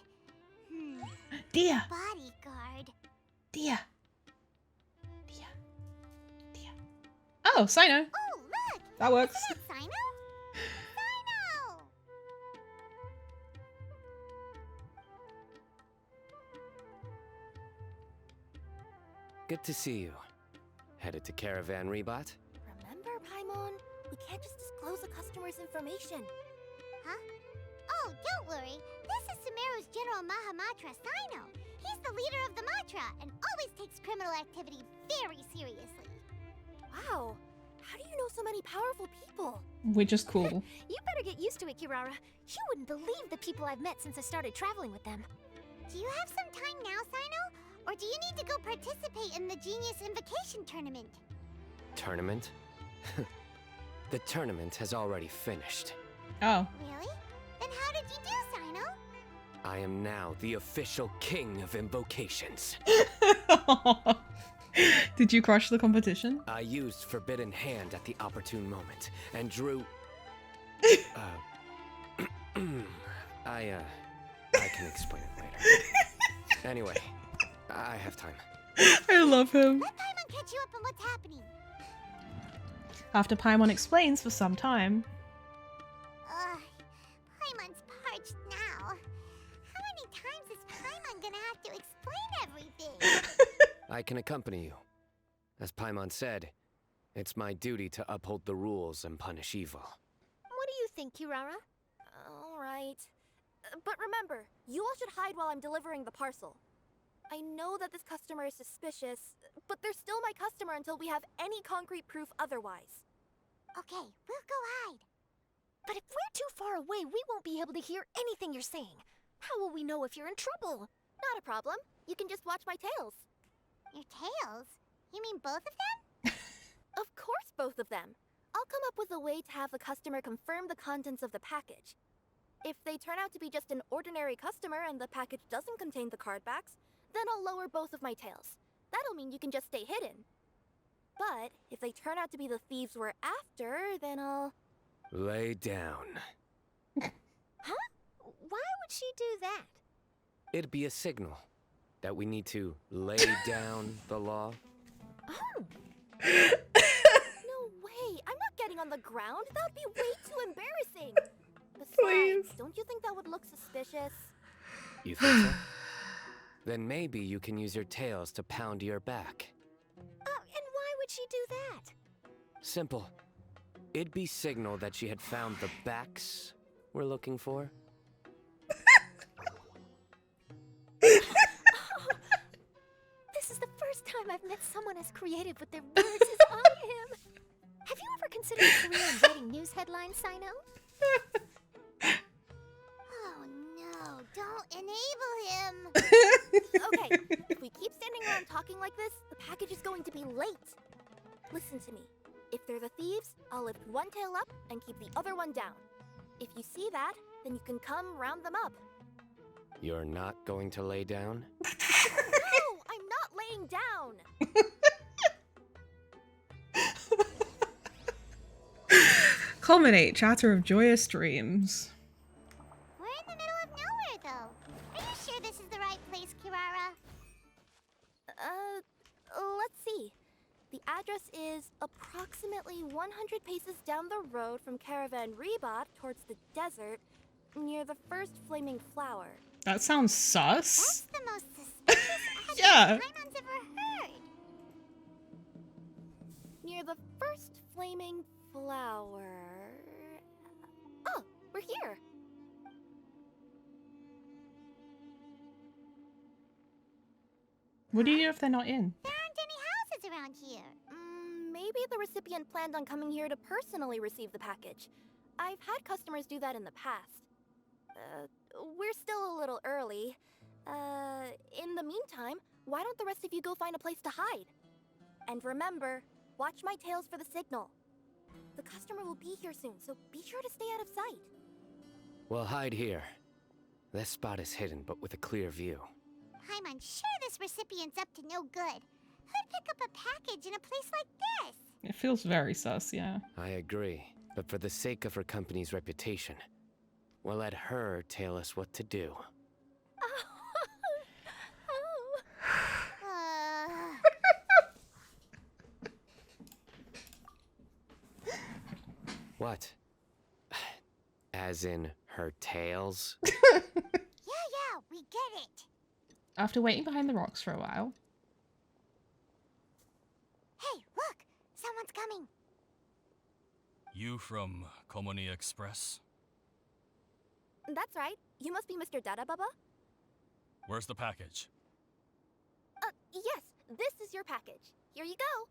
Dear, Bodyguard. dear, dear, dear. Oh, Sino. Oh, look! That works. Isn't that Sino? Sino! Good to see you. Headed to Caravan Rebot? Remember, Paimon? We can't just disclose a customer's information. Huh? Oh, don't worry. This is Sumeru's General Mahamatra, Sino. He's the leader of the Matra and always takes criminal activity very seriously. Wow. How do you know so many powerful people? We're just cool. You better get used to it, Kirara. You wouldn't believe the people I've met since I started traveling with them. Do you have some time now, Sino? Or do you need to go participate in the Genius Invocation Tournament? Tournament? The tournament has already finished. Oh. Really? Then how did you do, Sino? I am now the official king of invocations. Did you crush the competition? I used Forbidden Hand at the opportune moment and drew... I can explain it later. Anyway, I have time. I love him. Let Paimon catch you up on what's happening. After Paimon explains for some time. Paimon's parched now. How many times is Paimon gonna have to explain everything? I can accompany you. As Paimon said, it's my duty to uphold the rules and punish evil. What do you think, Kirara? All right. But remember, you all should hide while I'm delivering the parcel. I know that this customer is suspicious, but they're still my customer until we have any concrete proof otherwise. Okay, we'll go hide. But if we're too far away, we won't be able to hear anything you're saying. How will we know if you're in trouble? Not a problem. You can just watch my tails. Your tails? You mean both of them? Of course, both of them. I'll come up with a way to have the customer confirm the contents of the package. If they turn out to be just an ordinary customer and the package doesn't contain the card backs, then I'll lower both of my tails. That'll mean you can just stay hidden. But if they turn out to be the thieves we're after, then I'll... Lay down. Huh? Why would she do that? It'd be a signal that we need to lay down the law. Oh. No way! I'm not getting on the ground. That would be way too embarrassing. Besides, Please. don't you think that would look suspicious? You think so? Then maybe you can use your tails to pound your back. And why would she do that? Simple. It'd be signal that she had found the backs we're looking for. This is the first time I've met someone as creative with their words as I am. Have you ever considered a career in writing news headlines, Sino? Oh no, don't enable him! Okay, if we keep standing around talking like this, the package is going to be late. Listen to me. If they're the thieves, I'll lift one tail up and keep the other one down. If you see that, then you can come round them up. You're not going to lay down? No, I'm not laying down! Culminate chatter of joyous dreams. We're in the middle of nowhere, though. Are you sure this is the right place, Kirara? Let's see. The address is approximately 1 100 paces down the road from Caravan Rebot towards the desert, near the first flaming flower. That sounds sus. That's the most suspicious address Yeah. Paimon's ever heard. Near the first flaming flower. Oh, we're here. What do you do if they're not in? There aren't any houses around here. Maybe the recipient planned on coming here to personally receive the package. I've had customers do that in the past. We're still a little early. In the meantime, why don't the rest of you go find a place to hide? And remember, watch my tails for the signal. The customer will be here soon, so be sure to stay out of sight. We'll hide here. This spot is hidden, but with a clear view. Paimon's sure this recipient's up to no good. Who'd pick up a package in a place like this? It feels very sus, yeah. I agree, but for the sake of her company's reputation, we'll let her tell us what to do. What? As in her tails? Yeah, we get it. After waiting behind the rocks for a while. Hey, look! Someone's coming. You from Komoni Express? That's right. You must be Mr. Dada Baba? Where's the package? Yes, this is your package. Here you go.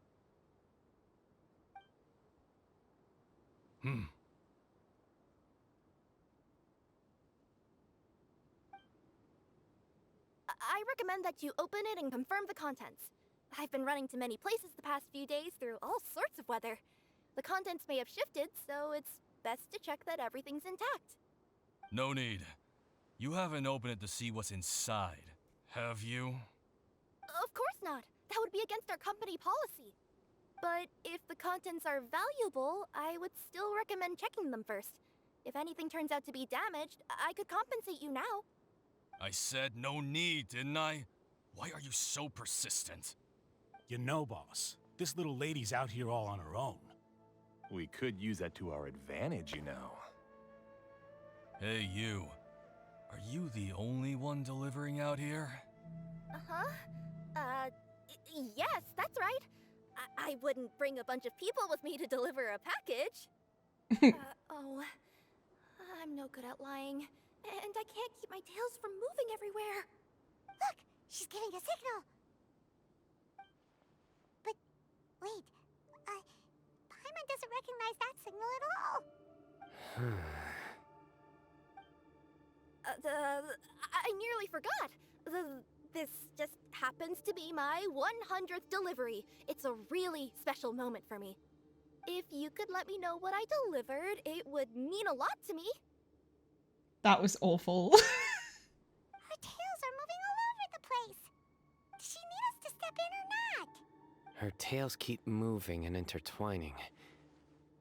I recommend that you open it and confirm the contents. I've been running to many places the past few days through all sorts of weather. The contents may have shifted, so it's best to check that everything's intact. No need. You haven't opened it to see what's inside, have you? Of course not. That would be against our company policy. But if the contents are valuable, I would still recommend checking them first. If anything turns out to be damaged, I could compensate you now. I said no need, didn't I? Why are you so persistent? You know, boss, this little lady's out here all on her own. We could use that to our advantage, you know. Hey, you. Are you the only one delivering out here? Yes, that's right. I wouldn't bring a bunch of people with me to deliver a package. I'm no good at lying. And I can't keep my tails from moving everywhere. Look! She's giving a signal! But, wait. Paimon doesn't recognize that signal at all! I nearly forgot. This just happens to be my 100th delivery. It's a really special moment for me. If you could let me know what I delivered, it would mean a lot to me. That was awful. Her tails are moving all over the place. Does she need us to step in or not? Her tails keep moving and intertwining.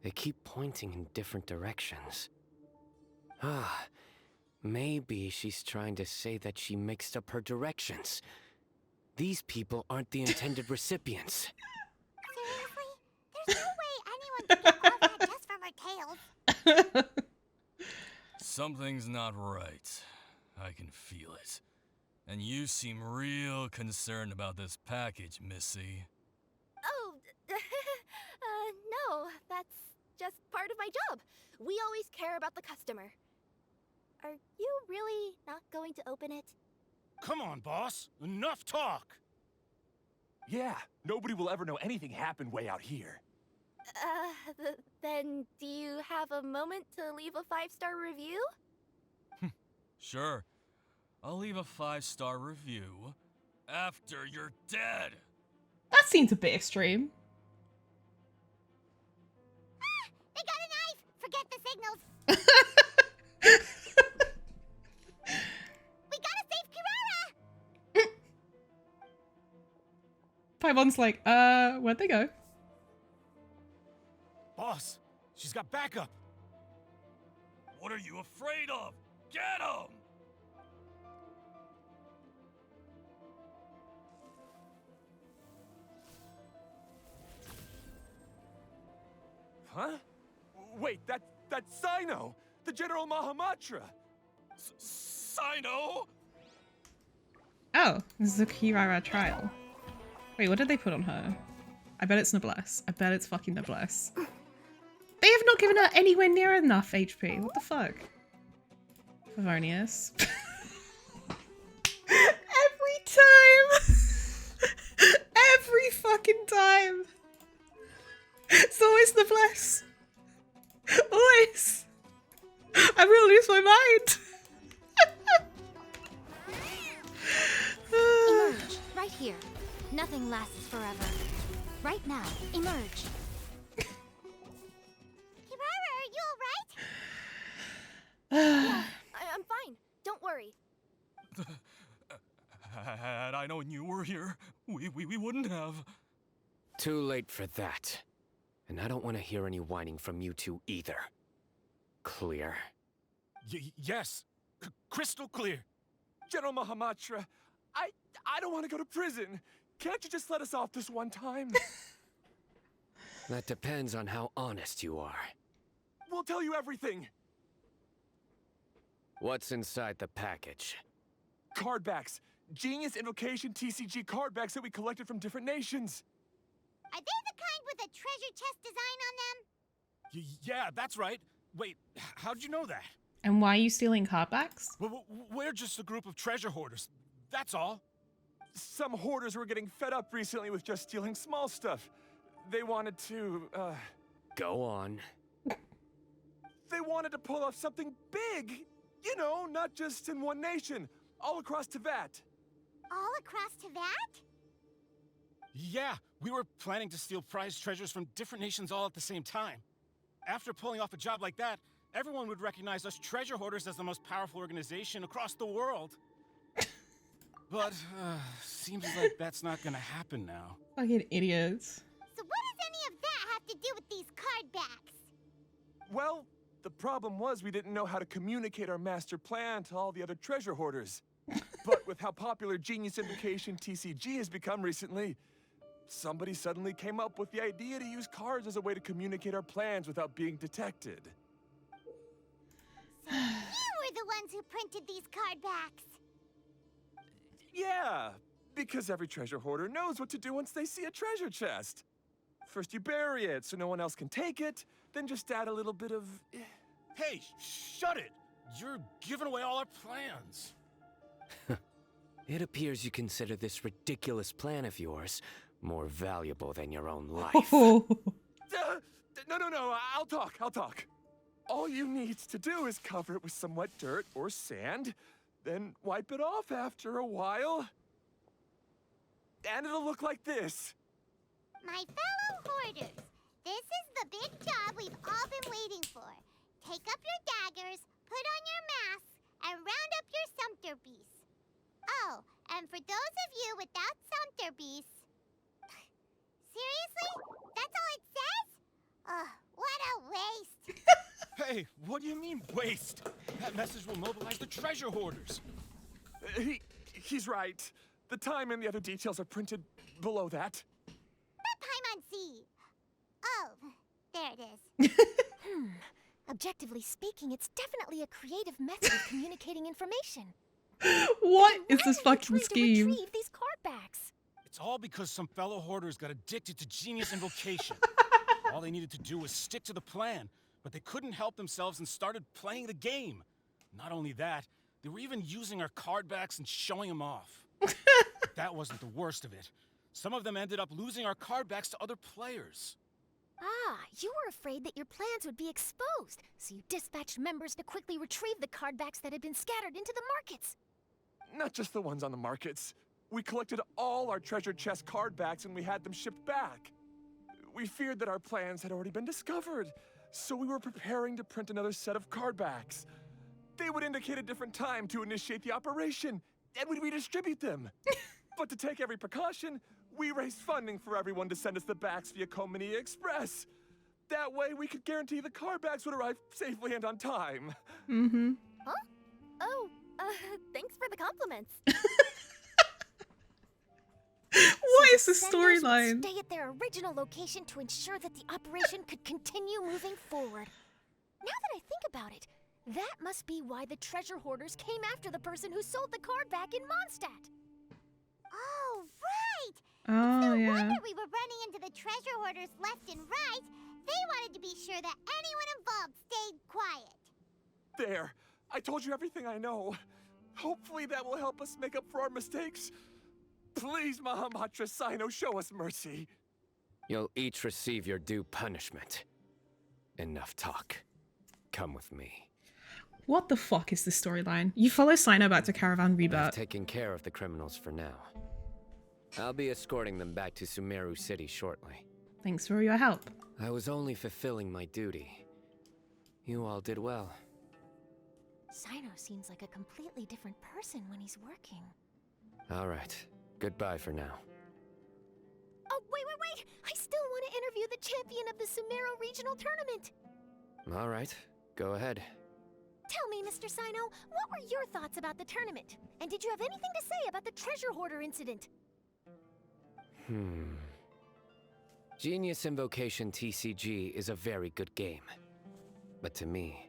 They keep pointing in different directions. Maybe she's trying to say that she mixed up her directions. These people aren't the intended recipients. Seriously? There's no way anyone could get all that just from her tails. Something's not right. I can feel it. And you seem real concerned about this package, Missy. Oh, no, that's just part of my job. We always care about the customer. Are you really not going to open it? Come on, boss. Enough talk. Yeah, nobody will ever know anything happened way out here. Then do you have a moment to leave a 5-star review? Sure. I'll leave a 5-star review after you're dead. That seems a bit extreme. They got a knife! Forget the signals! We gotta save Kirara! Paimon's like, where'd they go? Boss, she's got backup. What are you afraid of? Get him! Huh? Wait, that's Sino, the General Mahamatra. Sino? Oh, this is a kirara trial. Wait, what did they put on her? I bet it's noblesse. I bet it's fucking noblesse. They have not given her anywhere near enough HP. What the fuck? Favonius. Every time! Every fucking time! It's always noblesse. Always! I'm gonna lose my mind! Emerge, right here. Nothing lasts forever. Right now, emerge. Kirara, are you alright? Yeah, I'm fine. Don't worry. Had I known you were here, we wouldn't have. Too late for that. And I don't want to hear any whining from you two either. Clear? Yes. Crystal clear. General Mahamatra, I don't want to go to prison. Can't you just let us off this one time? That depends on how honest you are. We'll tell you everything. What's inside the package? Card backs. Genius Invocation TCG card backs that we collected from different nations. Are they the kind with a treasure chest design on them? Yeah, that's right. Wait, how'd you know that? And why are you stealing cardbacks? We're just a group of treasure hoarders. That's all. Some hoarders were getting fed up recently with just stealing small stuff. They wanted to, Go on. They wanted to pull off something big. You know, not just in one nation. All across Teyvat. All across Teyvat? Yeah, we were planning to steal prized treasures from different nations all at the same time. After pulling off a job like that, everyone would recognize us treasure hoarders as the most powerful organization across the world. But, seems like that's not gonna happen now. Fucking idiots. So what does any of that have to do with these card backs? Well, the problem was we didn't know how to communicate our master plan to all the other treasure hoarders. But with how popular Genius Invocation TCG has become recently, somebody suddenly came up with the idea to use cards as a way to communicate our plans without being detected. So you were the ones who printed these card backs. Yeah, because every treasure hoarder knows what to do once they see a treasure chest. First you bury it so no one else can take it, then just add a little bit of... Hey, shut it! You're giving away all our plans. It appears you consider this ridiculous plan of yours more valuable than your own life. No, I'll talk. All you need to do is cover it with some wet dirt or sand, then wipe it off after a while. And it'll look like this. My fellow hoarders, this is the big job we've all been waiting for. Take up your daggers, put on your masks, and round up your sumpter beasts. Oh, and for those of you without sumpter beasts... Seriously? That's all it says? Ugh, what a waste. Hey, what do you mean, waste? That message will mobilize the treasure hoarders. He's right. The time and the other details are printed below that. Not Paimon-Z. Oh, there it is. Objectively speaking, it's definitely a creative method of communicating information. What is this fucking Trying to scheme? retrieve these card backs. It's all because some fellow hoarders got addicted to Genius Invocation. All they needed to do was stick to the plan, but they couldn't help themselves and started playing the game. Not only that, they were even using our card backs and showing them off. But that wasn't the worst of it. Some of them ended up losing our card backs to other players. Ah, you were afraid that your plans would be exposed, so you dispatched members to quickly retrieve the card backs that had been scattered into the markets. Not just the ones on the markets. We collected all our treasure chest card backs and we had them shipped back. We feared that our plans had already been discovered, so we were preparing to print another set of card backs. They would indicate a different time to initiate the operation, and we'd redistribute them. But to take every precaution, we raised funding for everyone to send us the backs via Komani Express. That way, we could guarantee the card backs would arrive safely and on time. Mm-hmm. Huh? Oh, thanks for the compliments. What is the senders would storyline? stay at their original location to ensure that the operation could continue moving forward. Now that I think about it, that must be why the treasure hoarders came after the person who sold the card back in Mondstadt. Oh, right! Oh, No yeah. wonder we were running into the treasure hoarders left and right. They wanted to be sure that anyone involved stayed quiet. There. I told you everything I know. Hopefully that will help us make up for our mistakes. Please, Mahamatra Sino, show us mercy. You'll each receive your due punishment. Enough talk. Come with me. What the fuck is this storyline? You follow Sino back to Caravan I've Rebirth. taken care of the criminals for now. I'll be escorting them back to Sumeru City shortly. Thanks for your help. I was only fulfilling my duty. You all did well. Sino seems like a completely different person when he's working. All right. Goodbye for now. Oh, wait! I still want to interview the champion of the Sumeru Regional Tournament. All right. Go ahead. Tell me, Mr. Sino, what were your thoughts about the tournament? And did you have anything to say about the treasure hoarder incident? Genius Invocation TCG is a very good game. But to me,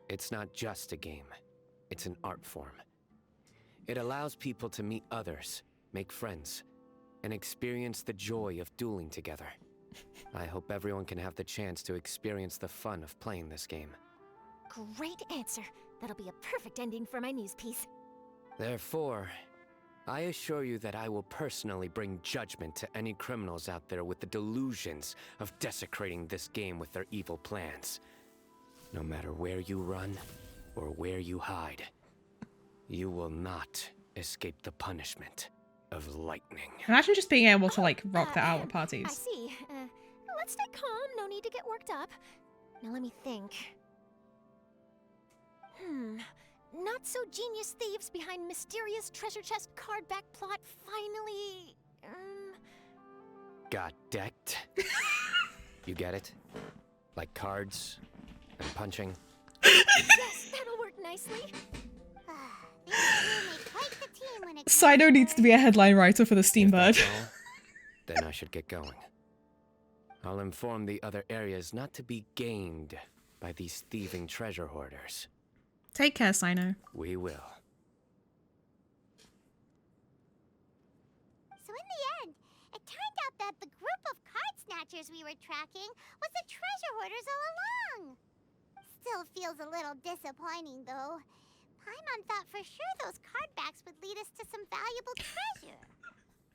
it's not just a game. It's an art form. It allows people to meet others, make friends, and experience the joy of dueling together. I hope everyone can have the chance to experience the fun of playing this game. Great answer. That'll be a perfect ending for my news piece. Therefore, I assure you that I will personally bring judgment to any criminals out there with the delusions of desecrating this game with their evil plans. No matter where you run or where you hide, you will not escape the punishment of lightning. Imagine just being able to, like, rock that out at I parties. see. Let's stay calm. No need to get worked up. Now let me think. Not so genius thieves behind mysterious treasure chest card back plot finally... Got decked? You get it? Like cards and punching? Yes, that'll work nicely. These two make quite the team when it Sino needs to be a headline writer for the Steambird. That's all, then I should get going. I'll inform the other areas not to be gamed by these thieving treasure hoarders. Take care, Sino. We will. So in the end, it turned out that the group of card snatchers we were tracking was the treasure hoarders all along. Still feels a little disappointing, though. Paimon thought for sure those card backs would lead us to some valuable treasure.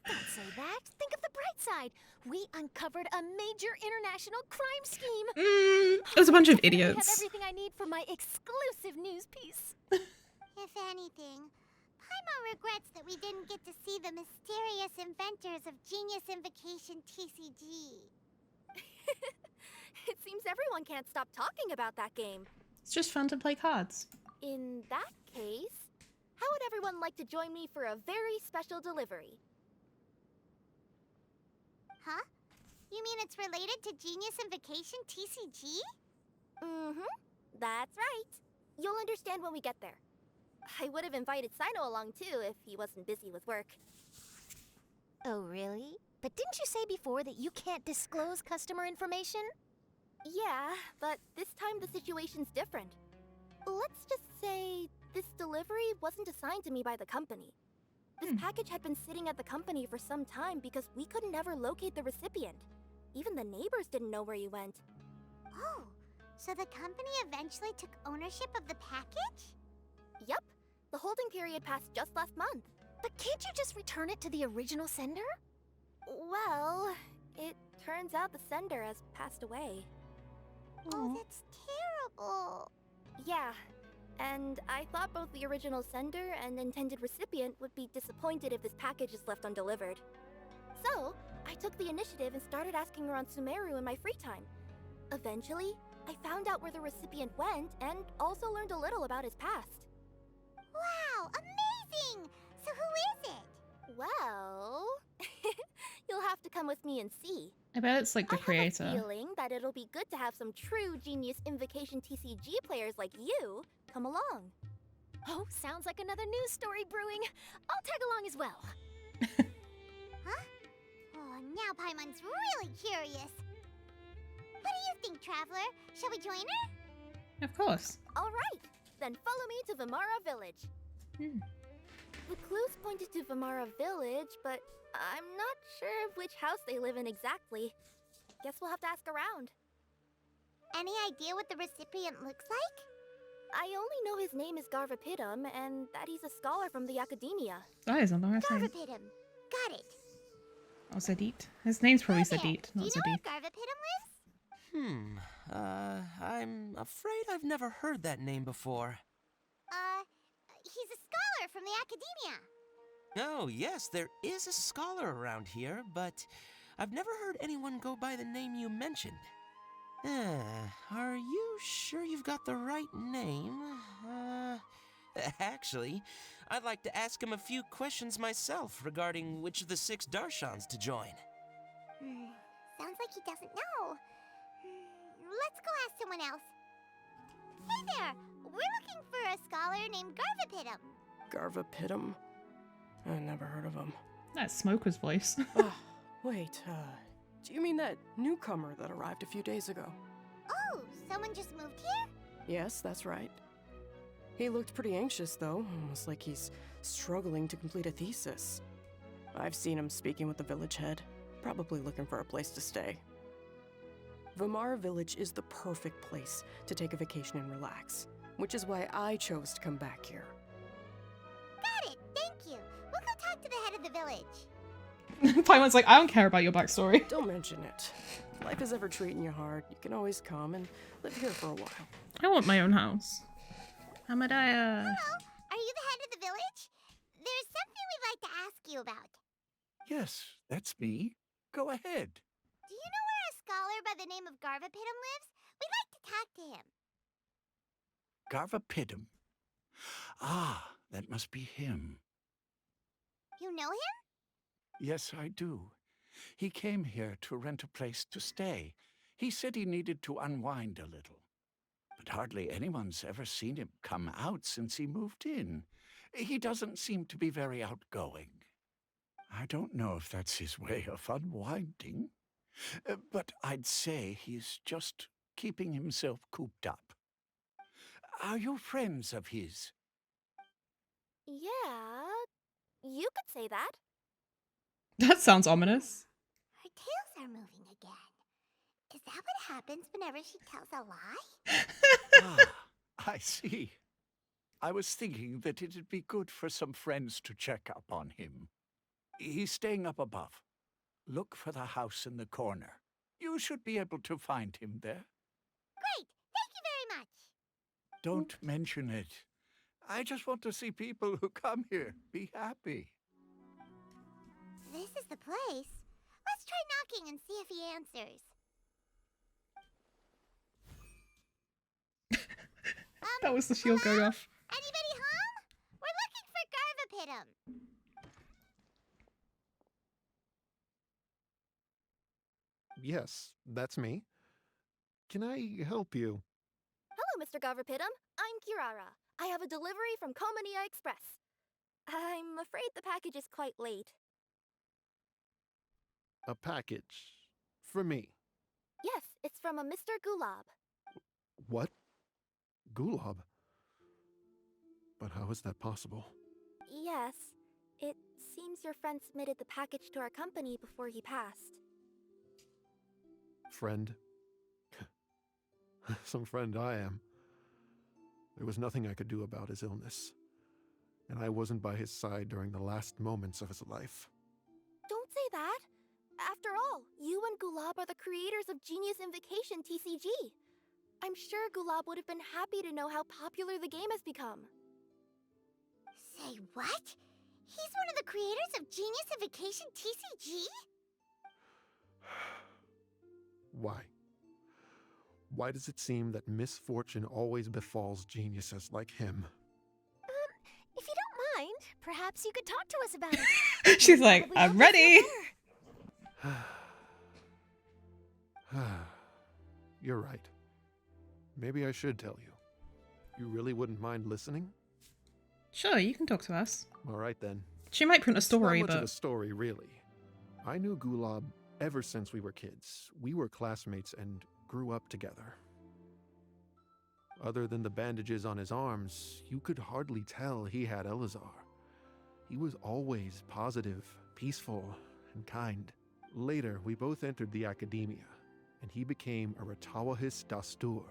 Don't say that. Think of the bright side. We uncovered a major international crime scheme. It was a bunch of I have idiots. everything I need for my exclusive news piece. If anything, Paimon regrets that we didn't get to see the mysterious inventors of Genius Invocation TCG. It seems everyone can't stop talking about that game. It's just fun to play cards. In that case, how would everyone like to join me for a very special delivery? Huh? You mean it's related to Genius Invocation TCG? That's right. You'll understand when we get there. I would have invited Sino along too if he wasn't busy with work. Oh, really? But didn't you say before that you can't disclose customer information? Yeah, but this time the situation's different. Let's just say this delivery wasn't assigned to me by the company. This package had been sitting at the company for some time because we could never locate the recipient. Even the neighbors didn't know where he went. Oh, so the company eventually took ownership of the package? Yep, the holding period passed just last month. But can't you just return it to the original sender? Well, it turns out the sender has passed away. Oh, that's terrible. Yeah, and I thought both the original sender and intended recipient would be disappointed if this package is left undelivered. So, I took the initiative and started asking around Sumeru in my free time. Eventually, I found out where the recipient went and also learned a little about his past. Wow, amazing! So who is it? Well, you'll have to come with me and see. I bet it's like the I have creator. a feeling that it'll be good to have some true Genius Invocation TCG players like you come along. Oh, sounds like another news story brewing. I'll tag along as well. Huh? Oh, now Paimon's really curious. What do you think, Traveler? Shall we join her? Of course. All right, then follow me to Vimara Village. The clues pointed to Vimara Village, but I'm not sure of which house they live in exactly. Guess we'll have to ask around. Any idea what the recipient looks like? I only know his name is Garvapidum and that he's a scholar from the Academia. That is a nice name. Garvapidum. Got it. Oh, Zadit. His name's probably Zadit, Do not you know Zadit. where Garvapidum lives? I'm afraid I've never heard that name before. He's a scholar from the Academia. Oh, yes, there is a scholar around here, but I've never heard anyone go by the name you mentioned. Are you sure you've got the right name? Actually, I'd like to ask him a few questions myself regarding which of the 6 Darshans to join. Sounds like he doesn't know. Let's go ask someone else. Hey there! We're looking for a scholar named Garvapidum. Garvapidum? I never heard of him. That's Smoker's voice. Wait, do you mean that newcomer that arrived a few days ago? Oh, someone just moved here? Yes, that's right. He looked pretty anxious, though, almost like he's struggling to complete a thesis. I've seen him speaking with the village head, probably looking for a place to stay. Vimara Village is the perfect place to take a vacation and relax, which is why I chose to come back here. Got it, thank you. We'll go talk to the head of the village. Paimon's like, I don't care about your backstory. Don't mention it. Life is ever treating you hard. You can always come and live here for a while. I want my own house. Amadaya. Hello, are you the head of the village? There's something we'd like to ask you about. Yes, that's me. Go ahead. Do you know where a scholar by the name of Garvapidum lives? We'd like to talk to him. Garvapidum. Ah, that must be him. You know him? Yes, I do. He came here to rent a place to stay. He said he needed to unwind a little. But hardly anyone's ever seen him come out since he moved in. He doesn't seem to be very outgoing. I don't know if that's his way of unwinding, but I'd say he's just keeping himself cooped up. Are you friends of his? Yeah, you could say that. That sounds ominous. Her tails are moving again. Is that what happens whenever she tells a lie? I see. I was thinking that it'd be good for some friends to check up on him. He's staying up above. Look for the house in the corner. You should be able to find him there. Great! Thank you very much! Don't mention it. I just want to see people who come here be happy. This is the place. Let's try knocking and see if he answers. That was the shield going off. Anybody home? We're looking for Garvapidum. Yes, that's me. Can I help you? Hello, Mr. Garvapidum. I'm Kirara. I have a delivery from Komania Express. I'm afraid the package is quite late. A package? For me? Yes, it's from a Mr. Gulab. What? Gulab? But how is that possible? Yes, it seems your friend submitted the package to our company before he passed. Friend? Some friend I am. There was nothing I could do about his illness, and I wasn't by his side during the last moments of his life. Don't say that! After all, you and Gulab are the creators of Genius Invocation TCG. I'm sure Gulab would have been happy to know how popular the game has become. Say what? He's one of the creators of Genius Invocation TCG? Why? Why does it seem that misfortune always befalls geniuses like him? If you don't mind, perhaps you could talk to us about it. She's like, I'm ready. You're right. Maybe I should tell you. You really wouldn't mind listening? Sure, you can talk to us. All right then. She might print a story, Not much but of a story, really. I knew Gulab ever since we were kids. We were classmates and grew up together. Other than the bandages on his arms, you could hardly tell he had Elazar. He was always positive, peaceful, and kind. Later, we both entered the academia, and he became a Ratawahis Dastur.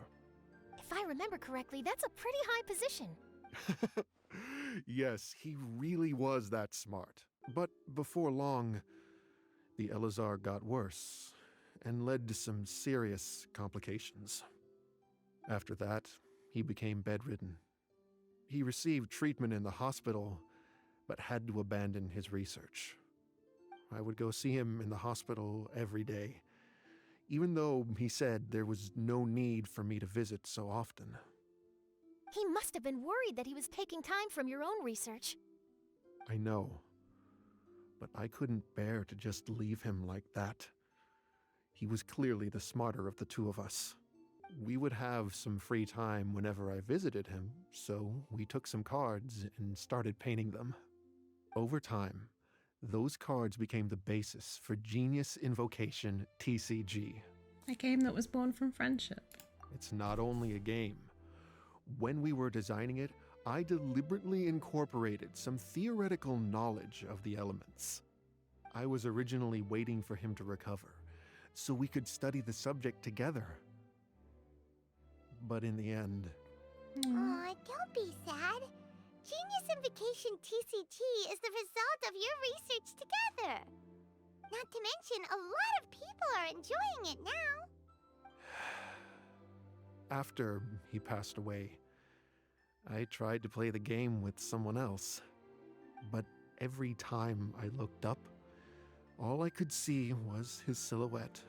If I remember correctly, that's a pretty high position. Yes, he really was that smart. But before long, the Elazar got worse and led to some serious complications. After that, he became bedridden. He received treatment in the hospital, but had to abandon his research. I would go see him in the hospital every day, even though he said there was no need for me to visit so often. He must have been worried that he was taking time from your own research. I know, but I couldn't bear to just leave him like that. He was clearly the smarter of the two of us. We would have some free time whenever I visited him, so we took some cards and started painting them. Over time, those cards became the basis for Genius Invocation TCG. A game that was born from friendship. It's not only a game. When we were designing it, I deliberately incorporated some theoretical knowledge of the elements. I was originally waiting for him to recover, so we could study the subject together. But in the end... Aw, don't be sad. Genius Invocation TCG is the result of your research together. Not to mention, a lot of people are enjoying it now. After he passed away, I tried to play the game with someone else. But every time I looked up, all I could see was his silhouette.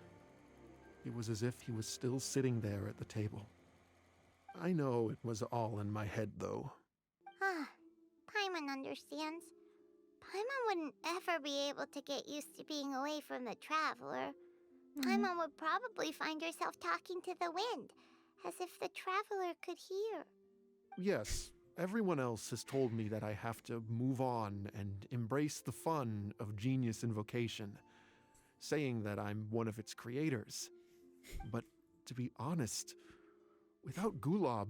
It was as if he was still sitting there at the table. I know it was all in my head, though. Paimon understands. Paimon wouldn't ever be able to get used to being away from the Traveler. Paimon would probably find herself talking to the wind, as if the Traveler could hear. Yes, everyone else has told me that I have to move on and embrace the fun of Genius Invocation, saying that I'm one of its creators. But to be honest, without Gulab,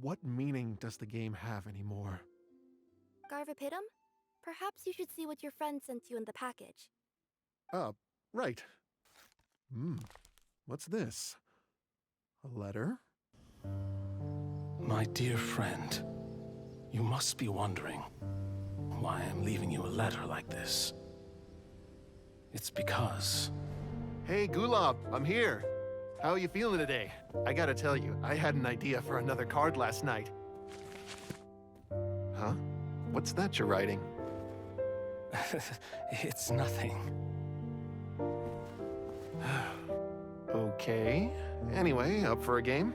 what meaning does the game have anymore? Garvapidum? Perhaps you should see what your friend sent you in the package. Right. What's this? A letter? My dear friend, you must be wondering why I'm leaving you a letter like this. It's because... Hey, Gulab, I'm here. How are you feeling today? I gotta tell you, I had an idea for another card last night. Huh? What's that you're writing? It's nothing. Okay. Anyway, up for a game?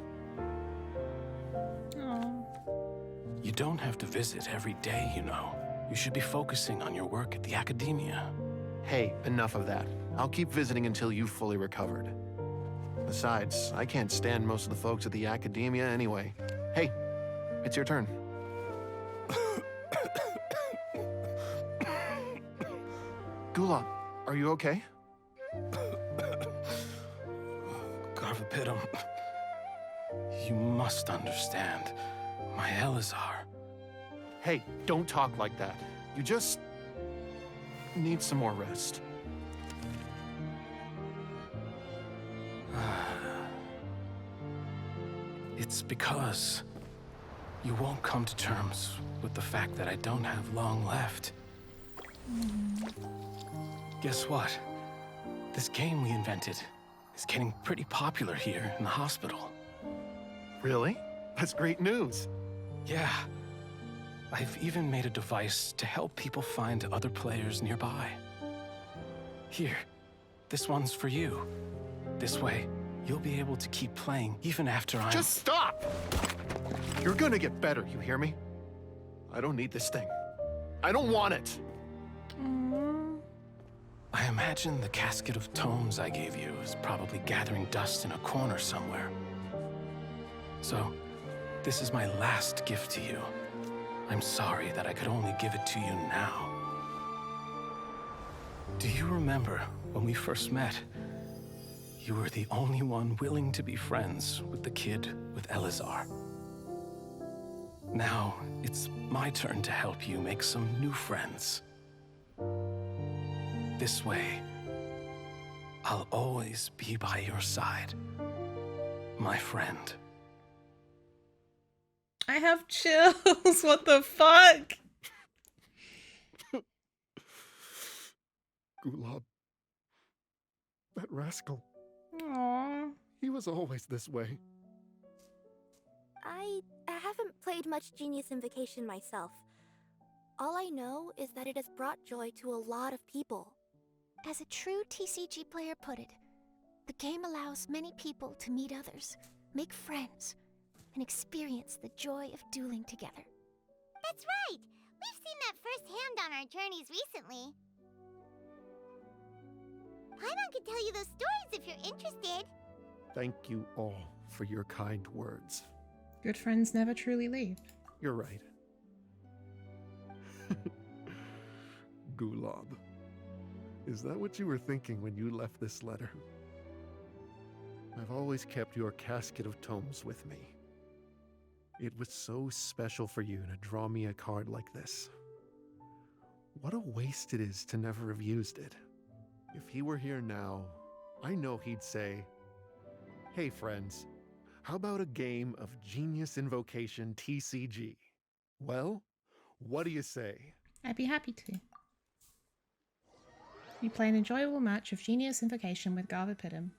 You don't have to visit every day, you know. You should be focusing on your work at the academia. Hey, enough of that. I'll keep visiting until you've fully recovered. Besides, I can't stand most of the folks at the academia anyway. Hey, it's your turn. Gulab, are you okay? Garvapidum, you must understand. My Elazar. Hey, don't talk like that. You just need some more rest. It's because you won't come to terms with the fact that I don't have long left. Guess what? This game we invented is getting pretty popular here in the hospital. Really? That's great news. Yeah. I've even made a device to help people find other players nearby. Here, this one's for you. This way, you'll be able to keep playing even after I'm... Just stop! You're gonna get better, you hear me? I don't need this thing. I don't want it! I imagine the casket of tomes I gave you is probably gathering dust in a corner somewhere. So, this is my last gift to you. I'm sorry that I could only give it to you now. Do you remember when we first met? You were the only one willing to be friends with the kid with Elazar. Now, it's my turn to help you make some new friends. This way, I'll always be by your side, my friend. I have chills. What the fuck? Gulab. That rascal. Aww. He was always this way. I haven't played much Genius Invocation myself. All I know is that it has brought joy to a lot of people. As a true TCG player put it, the game allows many people to meet others, make friends, and experience the joy of dueling together. That's right! We've seen that firsthand on our journeys recently. Paimon could tell you those stories if you're interested. Thank you all for your kind words. Good friends never truly leave. You're right. Gulab. Is that what you were thinking when you left this letter? I've always kept your casket of tomes with me. It was so special for you to draw me a card like this. What a waste it is to never have used it. If he were here now, I know he'd say, "Hey friends, how about a game of Genius Invocation TCG? Well, what do you say?" I'd be happy to. You play an enjoyable match of Genius Invocation with Garvapidum.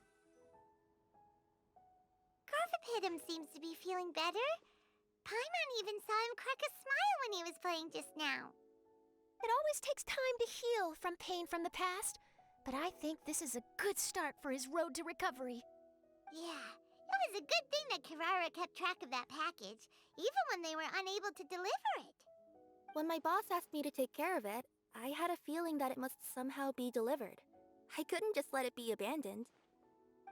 Garvapidum seems to be feeling better. Paimon even saw him crack a smile when he was playing just now. It always takes time to heal from pain from the past, but I think this is a good start for his road to recovery. Yeah, it was a good thing that Kirara kept track of that package, even when they were unable to deliver it. When my boss asked me to take care of it, I had a feeling that it must somehow be delivered. I couldn't just let it be abandoned.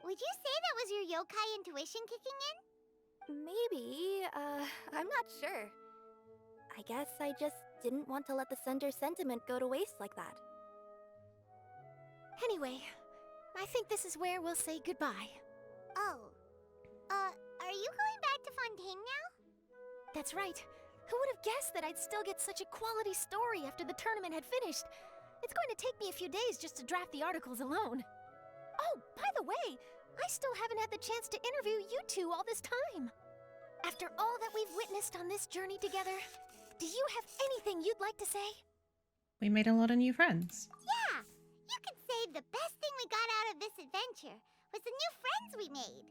Would you say that was your yokai intuition kicking in? Maybe, I'm not sure. I guess I just didn't want to let the sender's sentiment go to waste like that. Anyway, I think this is where we'll say goodbye. Oh. Are you going back to Fontaine now? That's right. Who would have guessed that I'd still get such a quality story after the tournament had finished? It's going to take me a few days just to draft the articles alone. Oh, by the way, I still haven't had the chance to interview you two all this time. After all that we've witnessed on this journey together, do you have anything you'd like to say? We made a lot of new friends. Yeah! You could say the best thing we got out of this adventure was the new friends we made.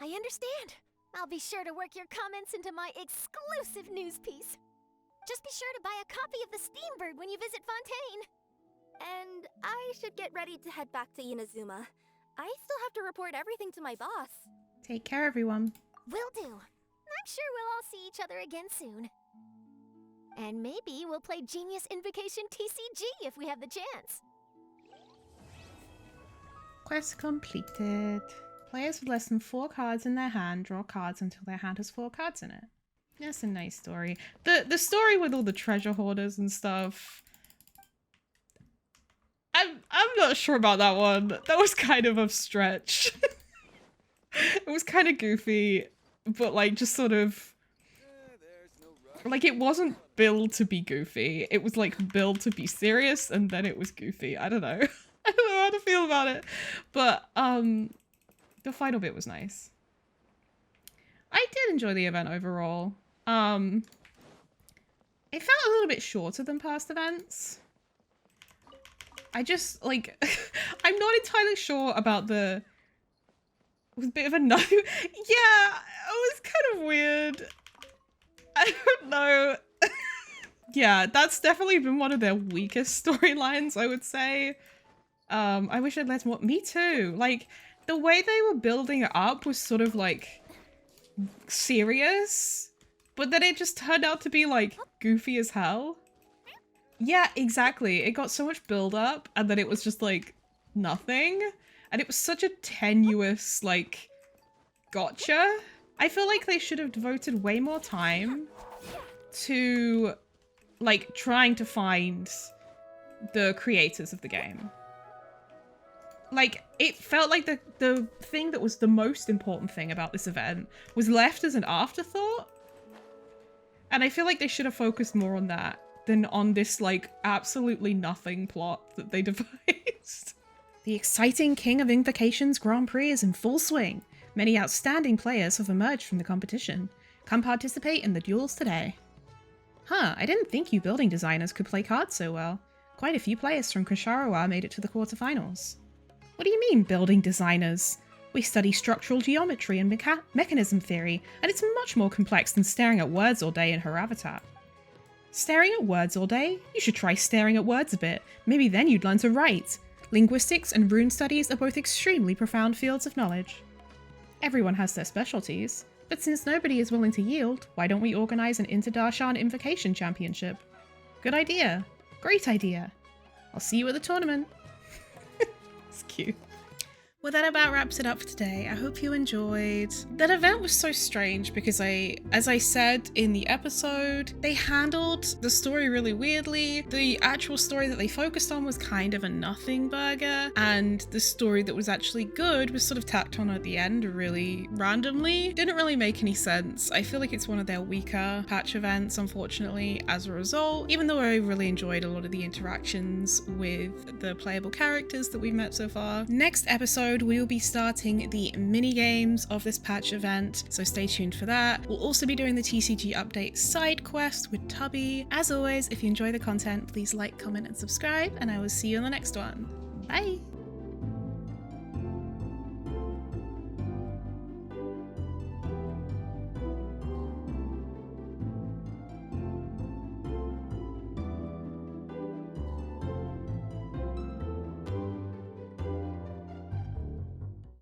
I understand. I'll be sure to work your comments into my exclusive news piece. Just be sure to buy a copy of the Steambird when you visit Fontaine. And I should get ready to head back to Inazuma. I still have to report everything to my boss. Take care, everyone. Will do. I'm sure we'll all see each other again soon. And maybe we'll play Genius Invocation TCG if we have the chance. Quest completed. Players with less than 4 cards in their hand draw cards until their hand has 4 cards in it. That's a nice story. The story with all the treasure hoarders and stuff. I'm not sure about that one. That was kind of a stretch. It was kind of goofy, but like just sort of like it wasn't billed to be goofy. It was like billed to be serious, and then it was goofy. I don't know. I don't know how to feel about it, but the final bit was nice. I did enjoy the event overall. It felt a little bit shorter than past events. I just, like, I'm not entirely sure about the... It was a bit of a no. Yeah, it was kind of weird. I don't know. Yeah, that's definitely been one of their weakest storylines, I would say. I wish I'd let more... Me too. Like, the way they were building it up was sort of, like, serious. But then it just turned out to be, like, goofy as hell. Yeah, exactly. It got so much build up, and then it was just, like, nothing. And it was such a tenuous, like, gotcha. I feel like they should have devoted way more time to, like, trying to find the creators of the game. Like, it felt like the thing that was the most important thing about this event was left as an afterthought. And I feel like they should have focused more on that than on this, like, absolutely nothing plot that they devised. The exciting King of Invocations Grand Prix is in full swing. Many outstanding players have emerged from the competition. Come participate in the duels today. Huh, I didn't think you building designers could play cards so well. Quite a few players from Kosharawa made it to the quarterfinals. What do you mean, building designers? We study structural geometry and mechanism theory, and it's much more complex than staring at words all day in Haravitat. Staring at words all day? You should try staring at words a bit. Maybe then you'd learn to write. Linguistics and rune studies are both extremely profound fields of knowledge. Everyone has their specialties, but since nobody is willing to yield, why don't we organize an Interdarshan Invocation Championship? Good idea. Great idea. I'll see you at the tournament. It's cute. Well, that about wraps it up for today. I hope you enjoyed. That event was so strange because as I said in the episode, they handled the story really weirdly. The actual story that they focused on was kind of a nothing burger, and the story that was actually good was sort of tacked on at the end really randomly. Didn't really make any sense. I feel like it's one of their weaker patch events, unfortunately, as a result, even though I really enjoyed a lot of the interactions with the playable characters that we've met so far. Next episode, we will be starting the mini games of this patch event, so stay tuned for that. We'll also be doing the TCG update side quest with Tubby. As always, if you enjoy the content, please like, comment, and subscribe, and I will see you in the next one. Bye!